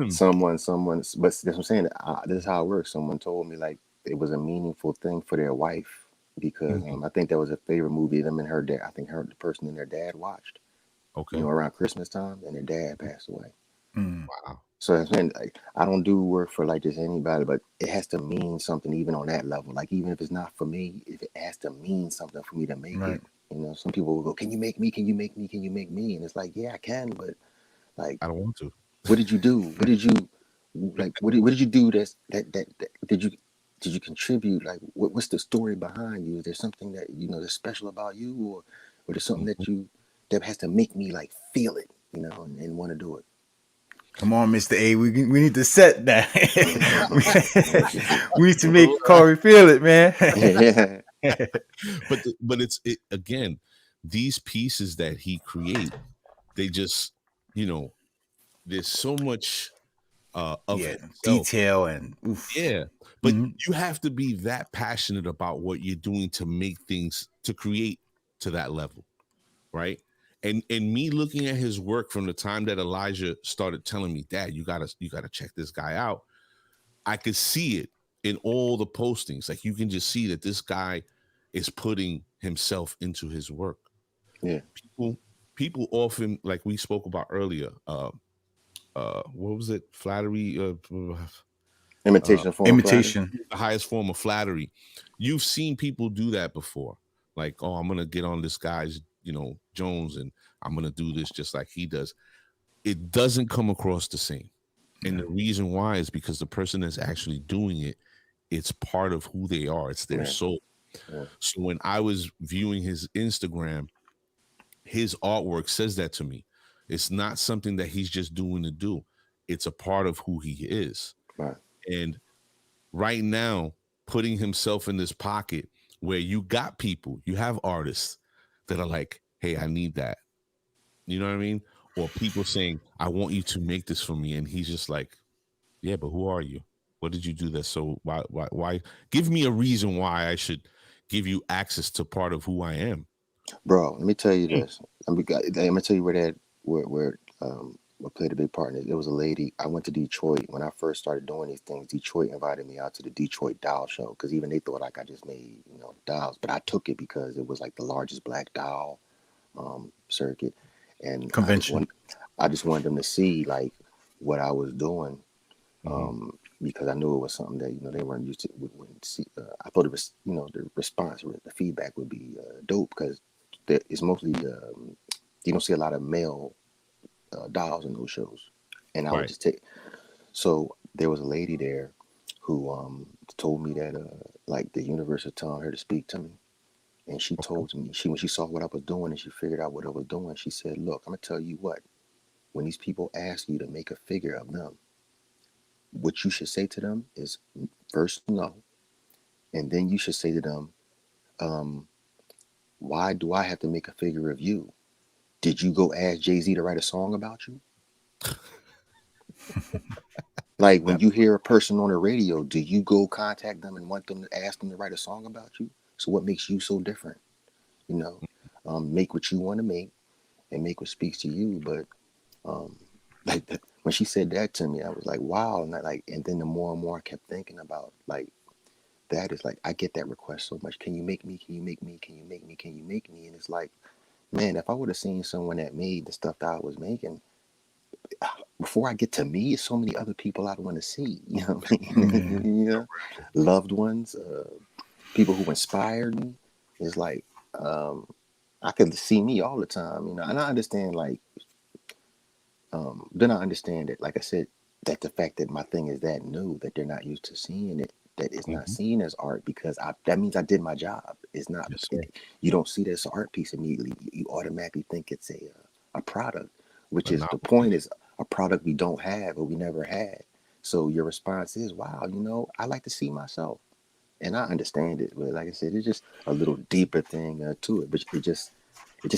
Someone, but that's what I'm saying. This is how it works. Someone told me like it was a meaningful thing for their wife because Mhm. I think that was a favorite movie them and her dad. I think the person and their dad watched. Okay. Around Christmas time, and their dad passed away. Mm. Wow. So I'm saying, like, I don't do work for like just anybody, but it has to mean something even on that level. Like even if it's not for me, if it has to mean something for me to make Right. it. You know, some people will go, "Can you make me? Can you make me? Can you make me?" And it's like, yeah, I can, but like, I don't want to. what did you do? What did you like? What did you do? That did you contribute? Like, what's the story behind you? Is there something that you know that's special about you, or there's something Mhm. that you that has to make me like feel it, you know, and want to do it. Come on, Mr. A. We need to set that. we need to make Right. Corey feel it, man. Yeah, But it's again, these pieces that he create, they just, you know, there's so much of Yeah, himself. detail and oof. Yeah. But Mhm. you have to be that passionate about what you're doing to make things to create to that level, right? And me looking at his work from the time that Elijah started telling me, Dad, you gotta check this guy out. I could see it in all the postings. Like you can just see that this guy is putting himself into his work. yeah. People people often, like we spoke about earlier, what was it? Flattery, uh Imitation form flattery. Imitation. the highest form of flattery. You've seen people do that before. Like, oh, I'm gonna get on this guy's, Jones, and I'm gonna do this just like he does. It doesn't come across the same. And Yeah. the reason why is because the person that's actually doing it, it's part of who they are. It's their Yeah, soul. yeah, So when I was viewing his Instagram, his artwork says that to me. It's not something that he's just doing to do. It's a part of who he is. right. And right now, putting himself in this pocket where you got people, you have artists that are like, hey, I need that. You know what I mean? Or people saying, I want you to make this for me. And he's just like, yeah, but who are you? What did you do that? So why? Give me a reason why I should give you access to part of who I am. Bro, let me tell you Mm. this. I'm gonna tell you what played a big part in it. It was a lady. I went to Detroit when I first started doing these things. Detroit invited me out to the Detroit Doll Show because even they thought like I just made dolls, but I took it because it was like the largest black doll circuit, and Convention. I just wanted them to see like what I was doing, Mhm. because I knew it was something that they weren't used to. Wouldn't see. I thought it was the response, the feedback would be dope because it's mostly you don't see a lot of male dolls in those shows, and I would Right. just take. So there was a lady there who told me that like the universe was telling her to speak to me, and she Okay. told me when she saw what I was doing and she figured out what I was doing, she said, "Look, I'm gonna tell you what. When these people ask you to make a figure of them, what you should say to them is first no, and then you should say to them, um, why do I have to make a figure of you? Did you go ask Jay-Z to write a song about you? Like when That you hear a person on the radio, do you go contact them and want them to ask them to write a song about you? So what makes you so different? You know, make what you want to make and make what speaks to you. But um, when she said that to me, I was like, wow. And then the more and more I kept thinking about like that is like I get that request so much. Can you make me? Can you make me? Can you make me? Can you make me? And it's like, man, if I would have seen someone that made the stuff that I was making, before I get to me, it's so many other people I'd want to see. You know what I Yeah. mean? Loved ones, people who inspired me. It's like um, I can see me all the time. And I understand like then I understand that, like I said, that the fact that my thing is that new, that they're not used to seeing it, that it's not Mhm. seen as art because that means I did my job. It's not. Yes, sir. You don't see this art piece immediately. You automatically think it's a product, which But is not the what it point. is. Is a product we don't have or we never had. So your response is, wow, I like to see myself, and I understand it. But like I said, it's just a little deeper thing to it. But it just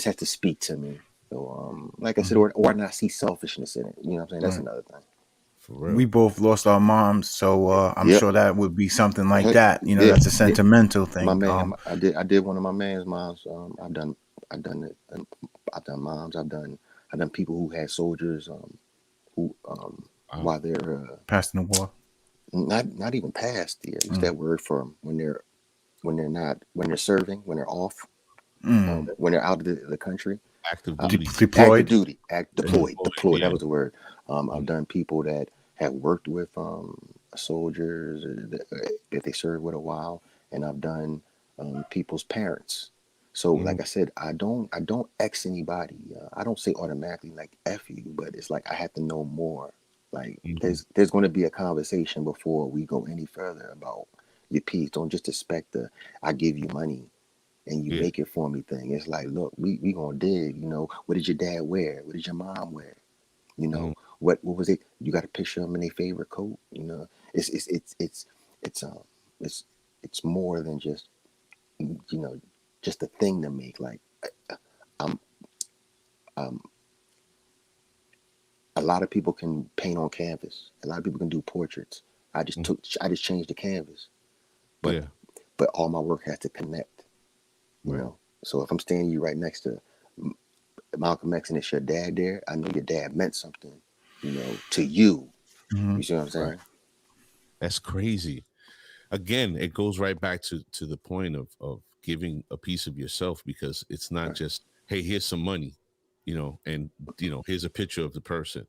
has to speak to me. So, like I said, Mhm. or not see selfishness in it. You know what I'm saying? That's Right. another thing. For We real. both lost our moms, so I'm Yep. sure that would be something like Heck, that. yeah. That's a sentimental My thing. man, I did one of my man's moms. I've done it. I've done moms. I've done people who had soldiers. Who Wow. while they're Passing the war. not even past the use Mm. that word for them when they're not when they're serving when they're off Mm. when they're out of the country. active Uh, duty. active Deployed. duty, Deployed, deployed. That yeah. was the word. I've Mm, done people that have worked with soldiers that they served with a while, and I've done people's parents. So, mm, like I said, I don't X anybody. I don't say automatically like F you, but it's like I have to know more. Like mhm. there's going to be a conversation before we go any further about your piece. Don't just expect the I give you money and you Yeah. make it for me thing. It's like, look, we gonna dig. What did your dad wear? What did your mom wear? You Mm, know, what was it? You got a picture of them in their favorite coat. It's it's it's more than just just a thing to make. Like I'm um a lot of people can paint on canvas. A lot of people can do portraits. mm, I just changed the canvas, but yeah. all my work has to connect. You Right. know, so if I'm standing you right next to Malcolm X and it's your dad there, I know your dad meant something, to you. Hmm. You see what I'm Right. saying? That's crazy. Again, it goes right back to the point of giving a piece of yourself, because it's not Right. just, hey, here's some money, and here's a picture of the person.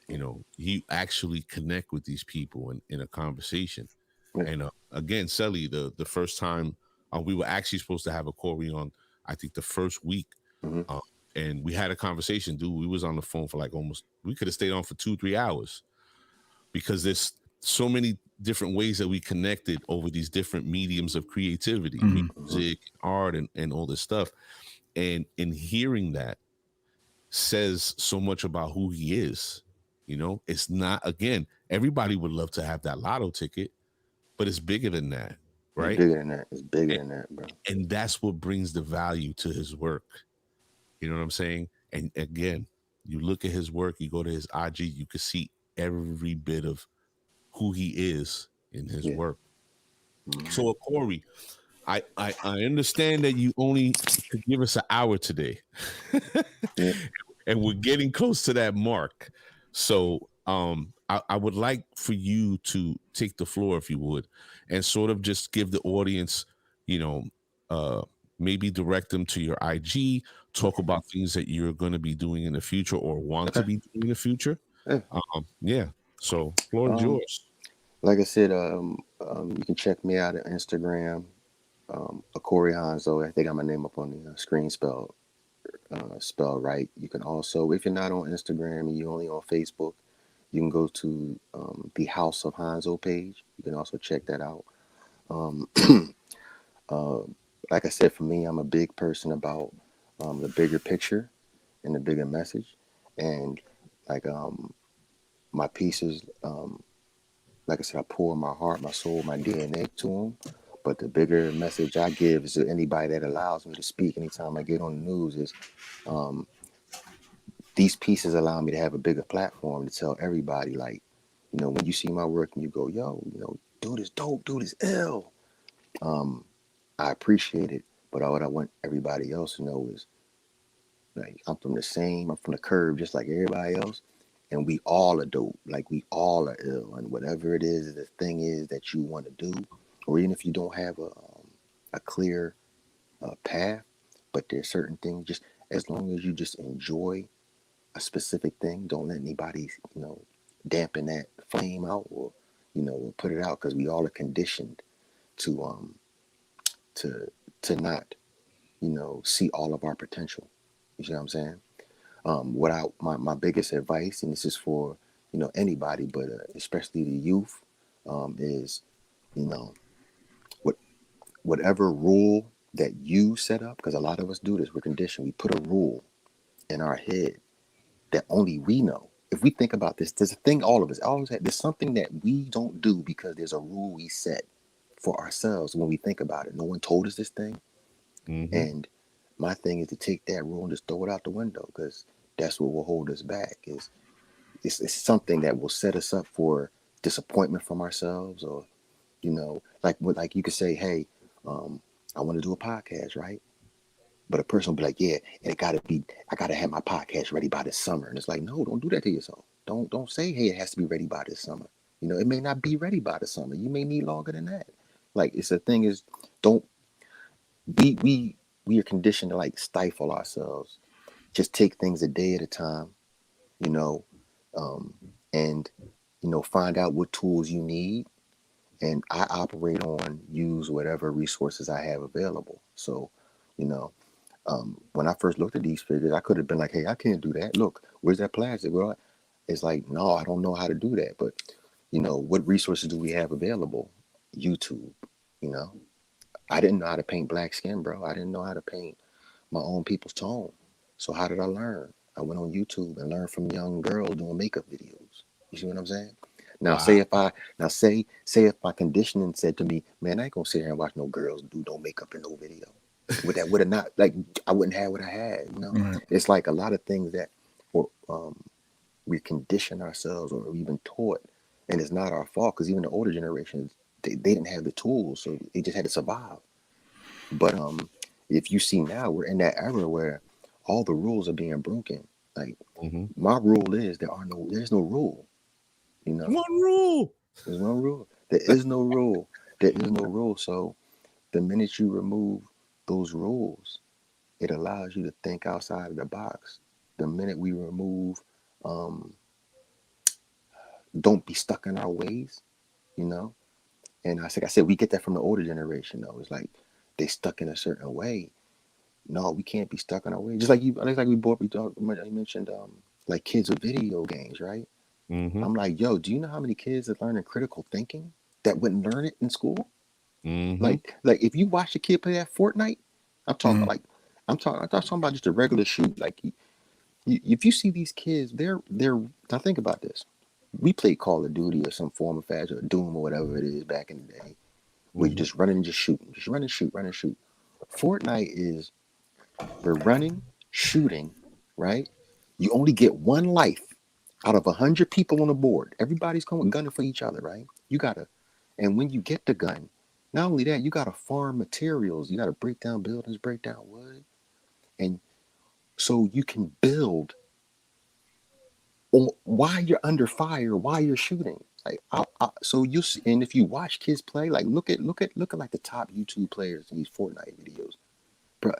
Yeah. You actually connect with these people in a conversation. Yeah. And again, Sally, the first time we were actually supposed to have a Corey on, I think the first week, Mm-hmm. uh, and we had a conversation, dude. We was on the phone for like almost, we could have stayed on for 2-3 hours, because there's so many different ways that we connected over these different mediums of creativity, Hmm. Mm-hmm. music, art, and all this stuff. And in hearing that says so much about who he is. It's not, again, everybody would love to have that lotto ticket, but it's bigger than that, It's right? bigger than that. It's bigger And, than that, bro. and that's what brings the value to his work. You know what I'm saying? And again, you look at his work, you go to his IG, you can see every bit of who he is in his Yeah. work. Mm-hmm. So, Corey, I understand that you only could give us an hour today, Yeah. and we're getting close to that mark. So, I would like for you to take the floor, if you would, and sort of just give the audience, you know, uh, maybe direct them to your IG, talk Okay. about things that you're going to be doing in the future or want to Okay. be doing in the future. Yeah. Yeah. So, floor is Um, yours. like I said, you can check me out at Instagram, Acori Honzo. I think I got my name up on the screen spelled right. You can also, if you're not on Instagram and you're only on Facebook, you can go to the House of Hanzo page. You can also check that out. Um, uh, like I said, for me, I'm a big person about the bigger picture and the bigger message. And like my pieces, like I said, I pour my heart, my soul, my DNA to them. But the bigger message I give is to anybody that allows me to speak anytime I get on the news is um, these pieces allow me to have a bigger platform to tell everybody, like, when you see my work and you go, yo, dude is dope, dude is ill. Um, I appreciate it, but what I want everybody else to know is, like, I'm from the curb, just like everybody else, and we all are dope. Like, we all are ill, and whatever it is, the thing is that you want to do, or even if you don't have a clear path, but there's certain things, just as long as you just enjoy a specific thing. Don't let anybody, dampen that flame out or, put it out, because we all are conditioned to to not, see all of our potential. You see what I'm saying? What my biggest advice, and this is for anybody, but especially the youth, is you know what whatever rule that you set up, because a lot of us do this. We're conditioned. We put a rule in our head that only we know. If we think about this, there's a thing all of us always have. There's something that we don't do because there's a rule we set for ourselves when we think about it. No one told us this thing. Hmm. And my thing is to take that rule and just throw it out the window, because that's what will hold us back. It's something that will set us up for disappointment from ourselves, or like you could say, hey, I want to do a podcast, right? But a person will be like, yeah, and I gotta have my podcast ready by this summer. And it's like, no, don't do that to yourself. Don't say, hey, it has to be ready by this summer. It may not be ready by the summer. You may need longer than that. Like, it's the thing is, don't we are conditioned to like stifle ourselves Just take things a day at a time, you know, and find out what tools you need. And I operate on use whatever resources I have available. So, you know, when I first looked at these figures, I could have been like, hey, I can't do that. Look, where's that plastic? Well, it's like, no, I don't know how to do that. But, what resources do we have available? YouTube, you know. I didn't know how to paint black skin, bro. I didn't know how to paint my own people's tone. So how did I learn? I went on YouTube and learned from young girls doing makeup videos. You see what I'm saying? Now Wow. say if my conditioning said to me, man, I ain't gonna sit here and watch no girls do no makeup in no video. Would have not, like, I wouldn't have what I had. Right. It's like a lot of things that or we condition ourselves or we've been taught, and it's not our fault because even the older generations, they didn't have the tools, so they just had to survive. But if you see now, we're in that era where all the rules are being broken. Like, Mm-hmm. my rule is there's no rule. One rule. There's no rule. There is no rule. There is no rule. So the minute you remove those rules, it allows you to think outside of the box. The minute we remove, um, don't be stuck in our ways, you know. And like I said, we get that from the older generation, though. It's like they stuck in a certain way. No, we can't be stuck in our way. Just like you mentioned, like kids with video games, right? Mm-hmm. I'm like, yo, do you know how many kids are learning critical thinking that wouldn't learn it in school? Mm-hmm. Like if you watch a kid play that Fortnite, I'm talking Mm-hmm. about like, I'm talking about just a regular shoot. Like, if you see these kids, they're. Now think about this. We played Call of Duty or some form of fashion, or Doom or whatever it is back in the day, where you Mm-hmm. just running and just shooting, just run and shoot, run and shoot. Fortnite is we're running, shooting, right? You only get one life out of 100 people on the board. Everybody's going gunning for each other, right? You gotta, and when you get the gun, not only that, you gotta farm materials. You gotta break down buildings, break down wood, and so you can build while you're under fire, while you're shooting. Like, so you see, and if you watch kids play, like look at like the top YouTube players in these Fortnite videos, bro.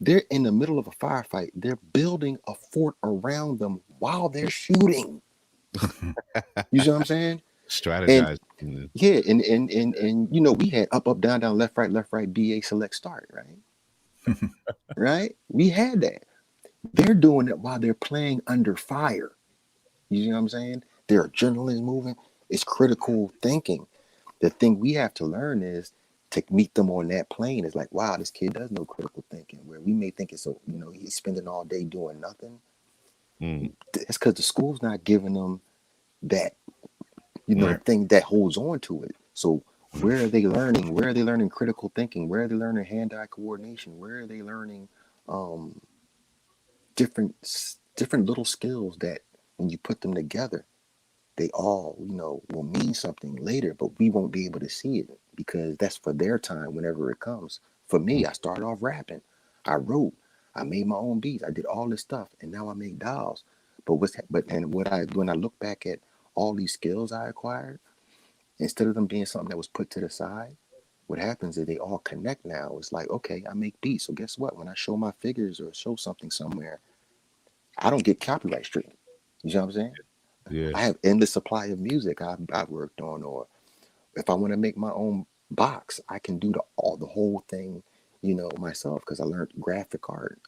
They're in the middle of a firefight. They're building a fort around them while they're shooting. You see what I'm saying? And Strategize. yeah, and we had up, up, down, down, left, right, BA, select, start, right? Right? We had that. They're doing it while they're playing under fire. You see what I'm saying? Their adrenaline's moving. It's critical thinking. The thing we have to learn is to meet them on that plane. It's like, wow, this kid does know critical thinking. Where we may think it's he's spending all day doing nothing. Mm. It's because the school's not giving them that, the Right. thing that holds on to it. So where are they learning? Where are they learning critical thinking? Where are they learning hand-eye coordination? Where are they learning um, different little skills that when you put them together, they all, will mean something later, but we won't be able to see it because that's for their time whenever it comes. For me, I started off rapping. I wrote. I made my own beats. I did all this stuff, and now I make dolls. When I look back at all these skills I acquired, instead of them being something that was put to the side, what happens is they all connect now. It's like, okay, I make beats, so guess what? When I show my figures or show something somewhere, I don't get copyright straight. You know what I'm saying? Yeah. I have endless supply of music I've worked on, or if I want to make my own box, I can do the whole thing, myself because I learned graphic art.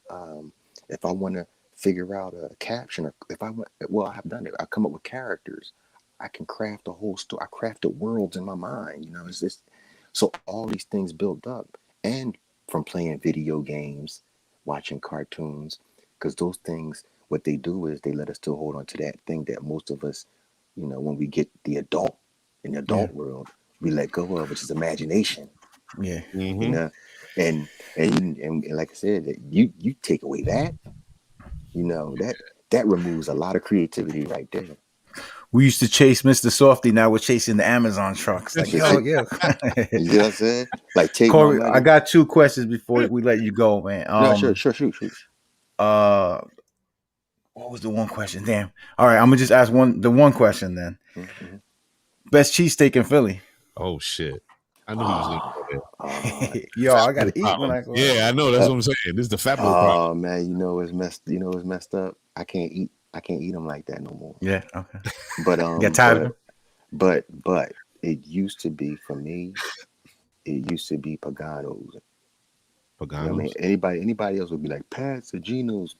If I want to figure out a caption, or if I want, well, I have done it. I come up with characters. I can craft a whole story. I crafted worlds in my mind. It's just so all these things built up, and from playing video games, watching cartoons, because those things, what they do is they let us still hold on to that thing that most of us, when we get in the Yeah. adult world, we let go of, which is imagination, Yeah. you Mm-hmm. know, and and like I said, that you take away that, that removes a lot of creativity right there. We used to chase Mr. Softy. Now we're chasing the Amazon trucks. Like, That's it. yo. You know what I'm saying? Like, take my Corey, I money. got two questions before we let you go, man. No, sure, shoot. Uh, what was the one question? Damn. All right, I'm gonna just ask the one question then. Mm-hmm. Best cheesesteak in Philly. Oh shit. I knew he was gonna go there. Yo, Fat I boy gotta eat when I problems. go out. Yeah, I know. That's what I'm saying. This is the fat boy problem. Oh man, it's messed up. I can't eat them like that no more. Yeah, okay. But You got tired of him? but it used to be for me. It used to be Paganos. You know what I mean? Paganos. Anybody else would be like Pats or Genos.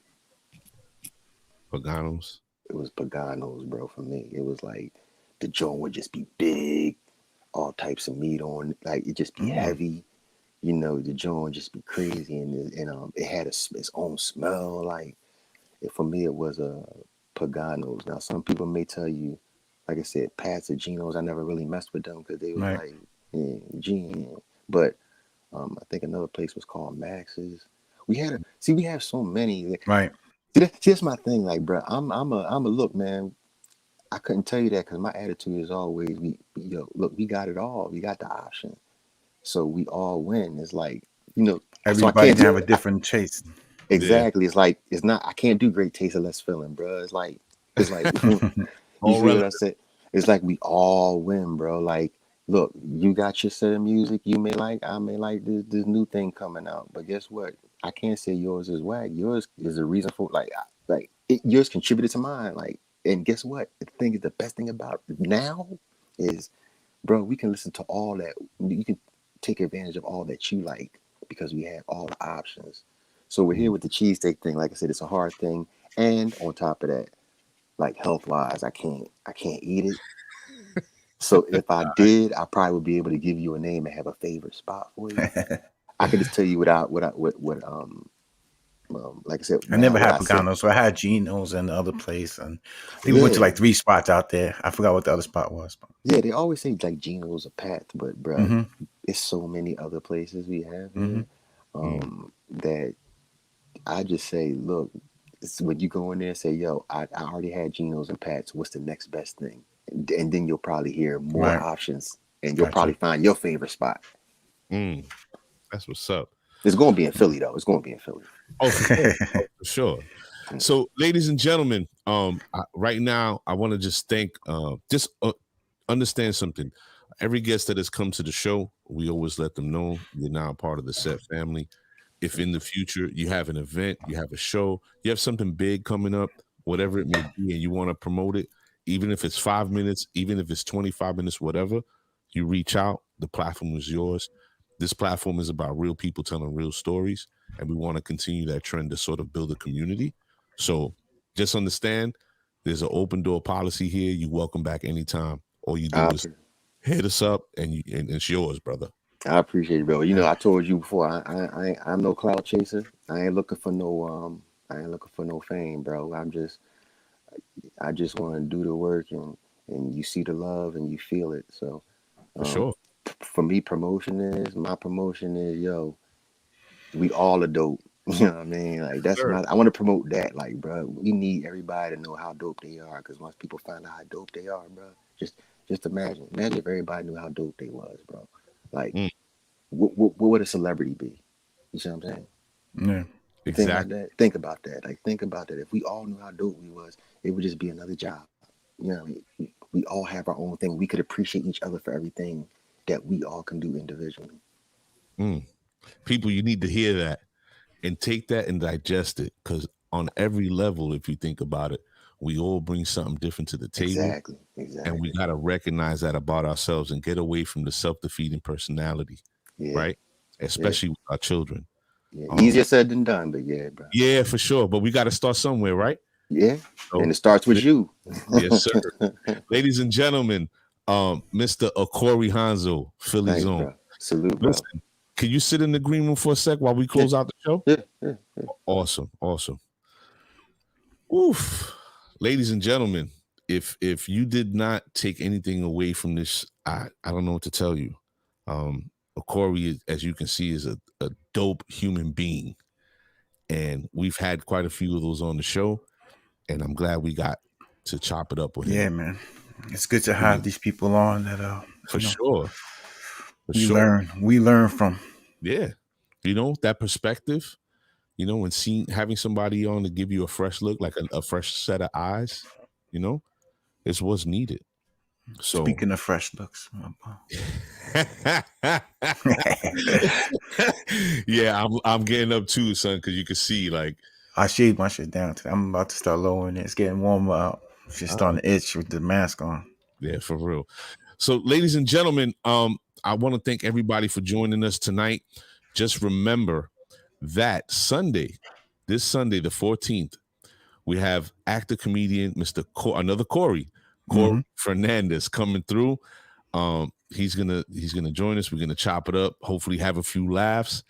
Paganos. It was Paganos, bro. For me, it was like the joint would just be big, all types of meat on, like it just be heavy. You know, the joint would just be crazy, and it had its own smell. Like for me, it was a Paganos. Now, some people may tell you, like I said, Pats or Genos. I never really messed with them because they was Right. like Gene, but I think another place was called Max's. We have so many. Right. See, that's my thing. Like, bro, I'm a look, man. I couldn't tell you that because my attitude is always, look, we got it all. We got the option, so we all win. It's like, so I Everybody can't can have do a different taste. Yeah. exactly. It's like it's not. I can't do great taste unless feeling, bro. It's like you All feel what I relative. said? It's like we all win, bro. Like, look, you got your set of music you may like. I may like this new thing coming out. But guess what? I can't say yours is whack. Yours is a reason for yours contributed to mine. Like, and guess what? The best thing about now is, bro, we can listen to all that. You can take advantage of all that you like because we have all the options. So we're here with the cheesesteak thing. Like I said, it's a hard thing. And on top of that, like health wise, I can't eat it. So if I did, I probably would be able to give you a name and have a favorite spot for you. I could just tell you like I said I now never what had I said. Pagano, so I had Geno's and the other place, and I think we went to Yeah, like 3 spots out there. I forgot what the other spot was. yeah. They always say like Geno's a path, but bruh, Mm-hmm. it's so many other places we have Mm-hmm. here that I just say, look, when you go in there and say, yo, I already had Geno's and Pat's. What's the next best thing? And then you'll probably hear more Right. options, and you'll probably Gotcha. find your favorite spot. Mm, that's what's up. It's going to be in Philly, though. It's going to be in Philly. Oh, for sure. Oh, for sure. So, ladies and gentlemen, right now I want to just understand something. Every guest that has come to the show, we always let them know you're now a part of the set family. If in the future you have an event, you have a show, you have something big coming up, whatever it may be, and you want to promote it, even if it's 5 minutes, even if it's 25 minutes, whatever, you reach out. The platform is yours. This platform is about real people telling real stories, and we want to continue that trend to sort of build a community. So just understand there's an open door policy here. You welcome back anytime. All you I, do is hit us up, and it's yours, brother. I appreciate it, bro. I told you before, I'm no cloud chaser. I ain't looking for no fame, bro. I just want to do the work, and you see the love and you feel it. So For sure. for me, my promotion is, yo, we all are dope. You know what I mean? Like Sure. I want to promote that. Like, bro, we need everybody to know how dope they are. Because once people find out how dope they are, bro, just imagine if everybody knew how dope they was, bro. Like, Mm, what would a celebrity be? You see what I'm saying? Yeah. Think about exactly. that. Think about that. Like, think about that. If we all knew how dope we was, it would just be another job. You know what I mean? We all have our own thing. We could appreciate each other for everything that we all can do individually. Mm. People, you need to hear that and take that and digest it, because on every level, if you think about it, we all bring something different to the table, Exactly. and we Exactly. got to recognize that about ourselves and get away from the self-defeating personality, Yeah. right? Yeah. Especially with our children. Yeah. Easier said than done, but yeah, bro. Yeah, for sure. But we got to start somewhere, right? Yeah. And So, it starts with you. yes, sir. Ladies and gentlemen, Mr. Acori Honzo, Philly's Thanks, own. bro. Salute, bro. Listen, can you sit in the green room for a sec while we Yeah. close out the show? Yeah. Awesome. Oof. Ladies and gentlemen, if you did not take anything away from this, I don't know what to tell you. Acori, as you can see, is a dope human being. And we've had quite a few of those on the show. And I'm glad we got to chop it up with Yeah, him. man. It's good to have these people on that For sure. For we sure. learn from. Yeah. That perspective, when having somebody on to give you a fresh look, like a fresh set of eyes, it's what's needed. So Speaking of fresh looks, yeah, I'm getting up too, son, because you can see like I shaved my shit down today. I'm about to start lowering it. It's getting warmer out. It's just starting to itch with the mask on. Yeah, for real. So, ladies and gentlemen, I want to thank everybody for joining us tonight. Just remember that this Sunday, the 14th, we have actor comedian Mr. Another Corey Fernandez coming through. He's gonna join us. We're gonna chop it up. Hopefully, have a few laughs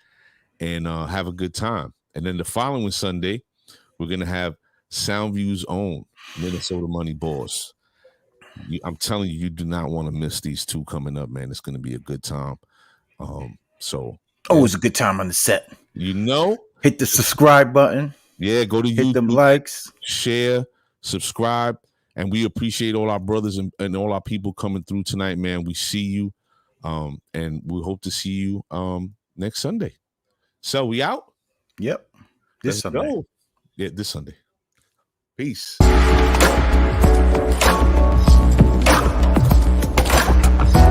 and have a good time. And then the following Sunday, we're gonna have Soundview's own Minnesota Money Boss. I'm telling you, you do not want to miss these two coming up, man. It's going to be a good time. So always a good time on the set. Hit the subscribe button. Yeah, go to hit YouTube, them likes, share, subscribe, and we appreciate all our brothers and all our people coming through tonight, man. We see you, and we hope to see you next Sunday. So we out. Yep, this Sunday. Go. Yeah, this Sunday. Peace.